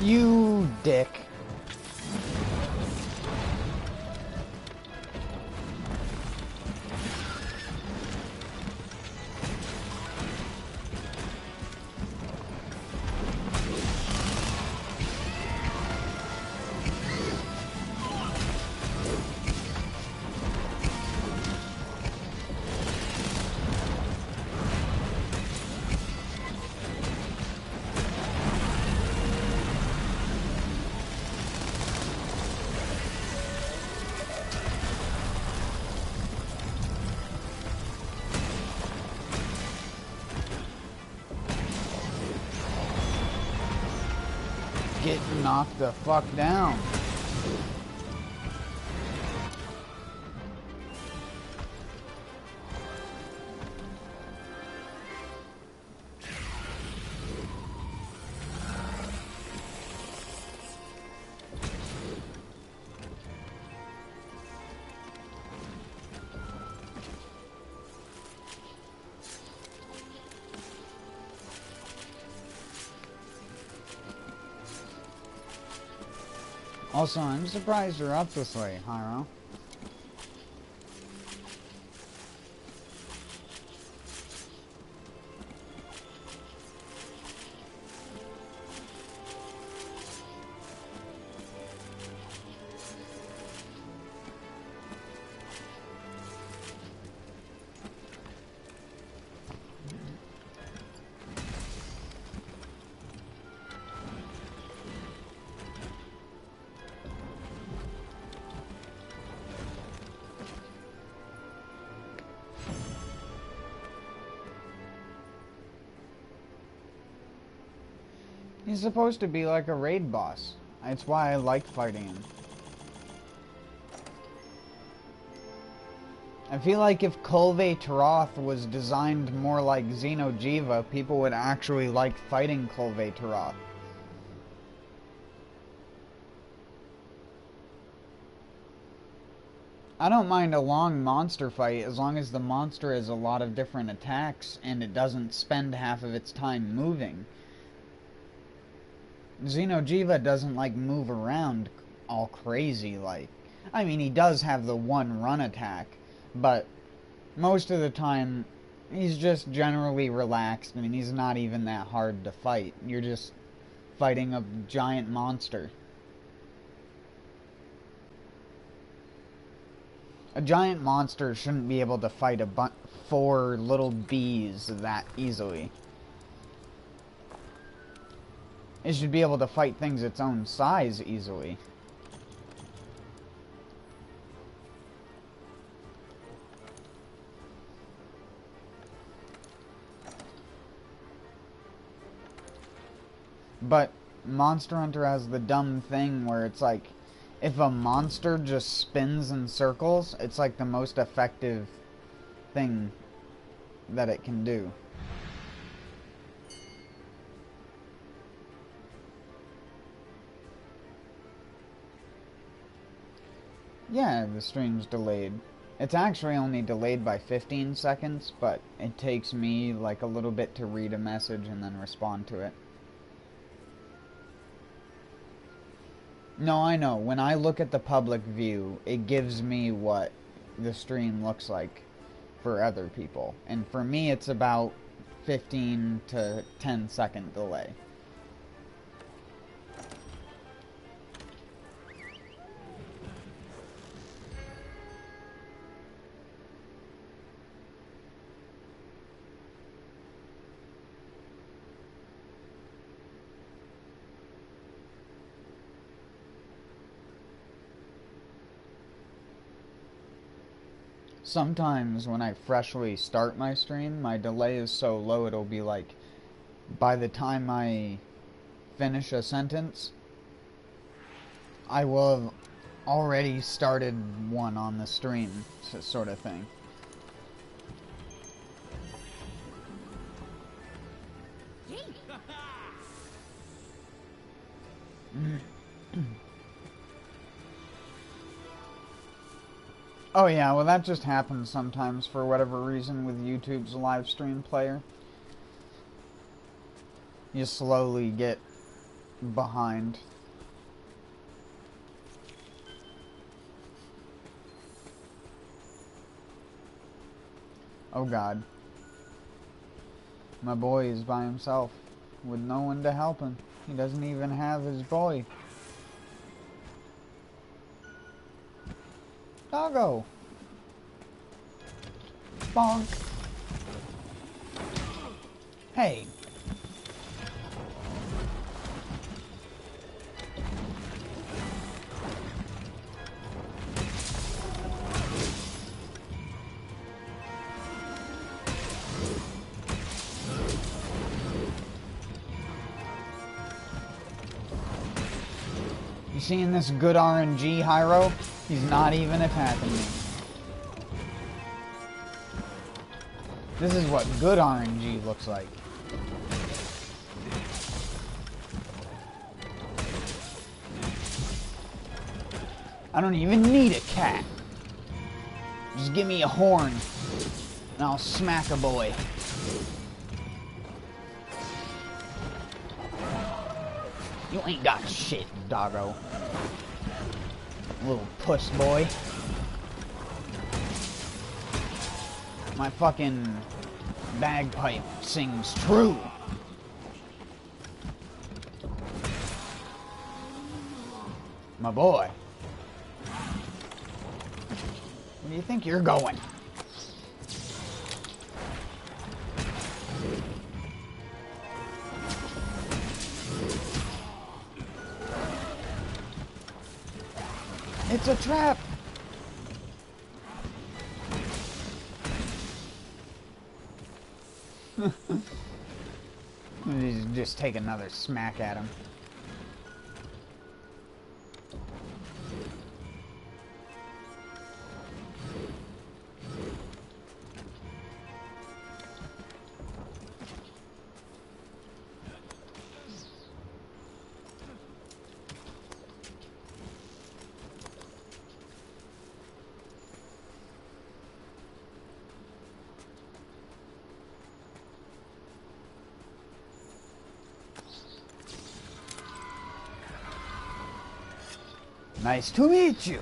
You dick. Get knocked the fuck down. Also, I'm surprised you're up this late, Hyro. He's supposed to be like a raid boss. That's why I like fighting him. I feel like if Kulve Taroth was designed more like Xeno'jiiva, people would actually like fighting Kulve Taroth. I don't mind a long monster fight as long as the monster has a lot of different attacks and it doesn't spend half of its time moving. Xeno'jiiva doesn't like move around all crazy like. I mean, he does have the one run attack, but most of the time he's just generally relaxed. I mean, he's not even that hard to fight. You're just fighting a giant monster. A giant monster shouldn't be able to fight 4 little bees that easily. It should be able to fight things its own size easily. But Monster Hunter has the dumb thing where it's like, if a monster just spins in circles, it's like the most effective thing that it can do. Yeah, the stream's delayed. It's actually only delayed by 15 seconds, but it takes me like a little bit to read a message and then respond to it. No, I know. When I look at the public view, it gives me what the stream looks like for other people. And for me, it's about 15 to 10 second delay. Sometimes when I freshly start my stream, my delay is so low it'll be like, by the time I finish a sentence, I will have already started one on the stream, sort of thing. Oh yeah, well that just happens sometimes for whatever reason with YouTube's live stream player. You slowly get behind. Oh God. My boy is by himself with no one to help him. He doesn't even have his boy. Doggo. Bonk. Hey. You seeing this good RNG, Hyro? He's not even attacking me. This is what good RNG looks like. I don't even need a cat. Just give me a horn, and I'll smack a boy. You ain't got shit, doggo. Little puss boy. My fucking bagpipe sings true. My boy. Where do you think you're going? It's a trap! Just take another smack at him. Nice to meet you.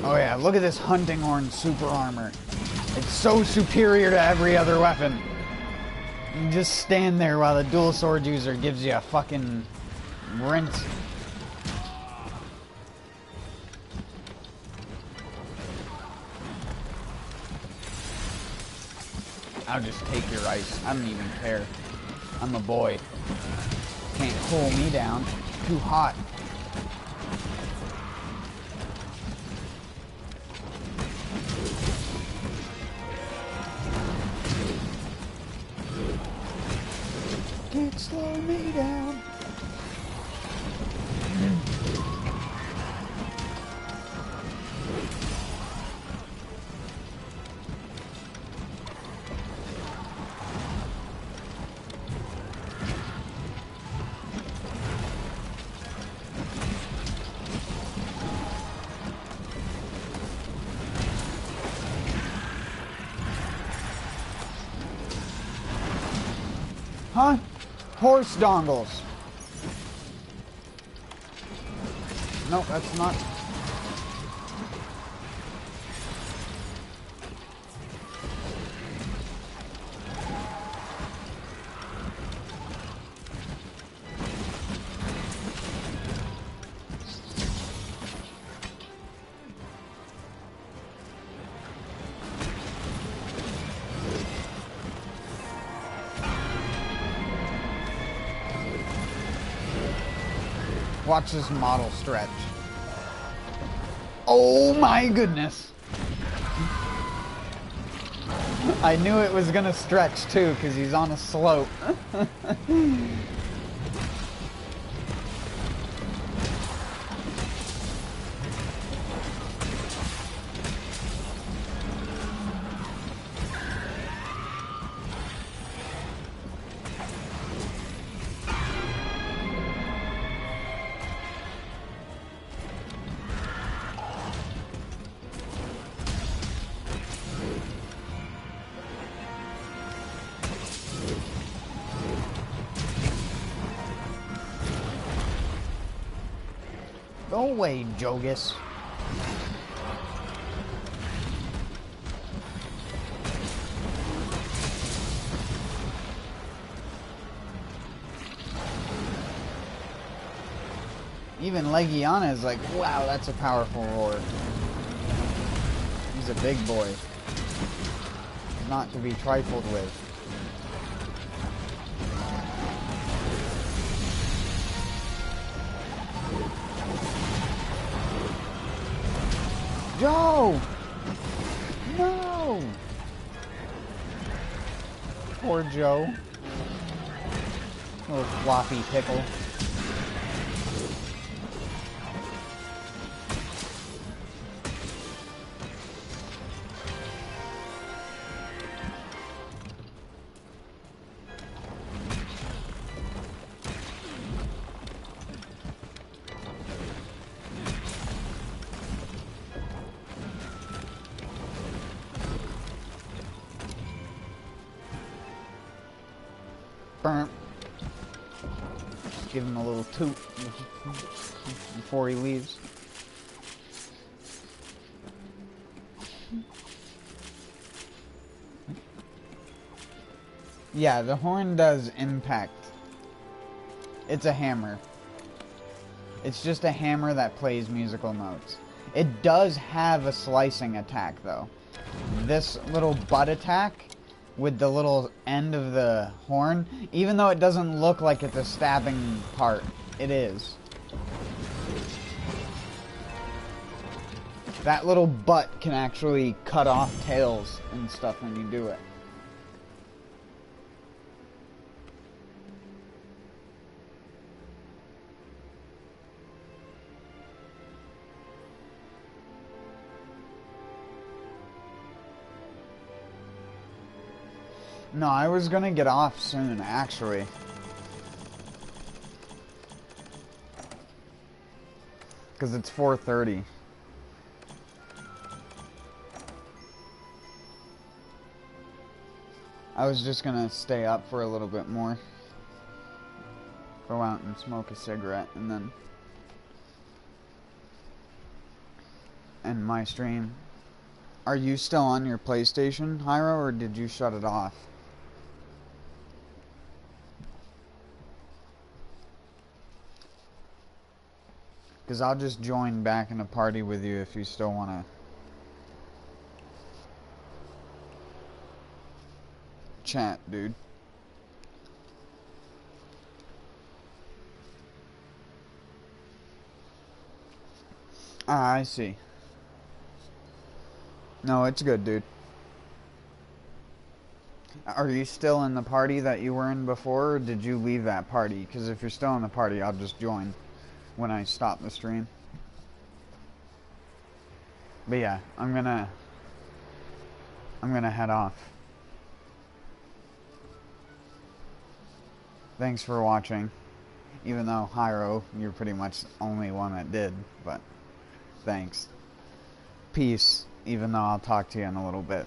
Oh yeah, look at this hunting horn super armor. It's so superior to every other weapon. You just stand there while the dual sword user gives you a fucking rinse. I'll just take your ice. I don't even care. I'm a boy. Can't cool me down. Too hot. Can't slow me down. Huh? Horse dongles. Nope, that's not. Watch this model stretch. Oh my goodness. I knew it was gonna stretch too, because he's on a slope. Go away, Jogus. Even Legiana is like, wow, that's a powerful roar. He's a big boy. Not to be trifled with. Joe! No! Poor Joe. Little floppy pickle. Burp. Give him a little toot before he leaves. Yeah, the horn does impact. It's a hammer. It's just a hammer that plays musical notes. It does have a slicing attack, though. This little butt attack with the little end of the horn, even though it doesn't look like it's a stabbing part, it is. That little butt can actually cut off tails and stuff when you do it. No, I was gonna get off soon, actually. Because it's 4:30. I was just gonna stay up for a little bit more. Go out and smoke a cigarette and then end my stream. Are you still on your PlayStation, Hyro, or did you shut it off? Because I'll just join back in a party with you if you still want to chat, dude. Ah, I see. No, it's good, dude. Are you still in the party that you were in before, or did you leave that party? Because if you're still in the party, I'll just join when I stop the stream. But yeah, I'm gonna head off. Thanks for watching. Even though, Hyro, you're pretty much the only one that did, but thanks. Peace, even though I'll talk to you in a little bit.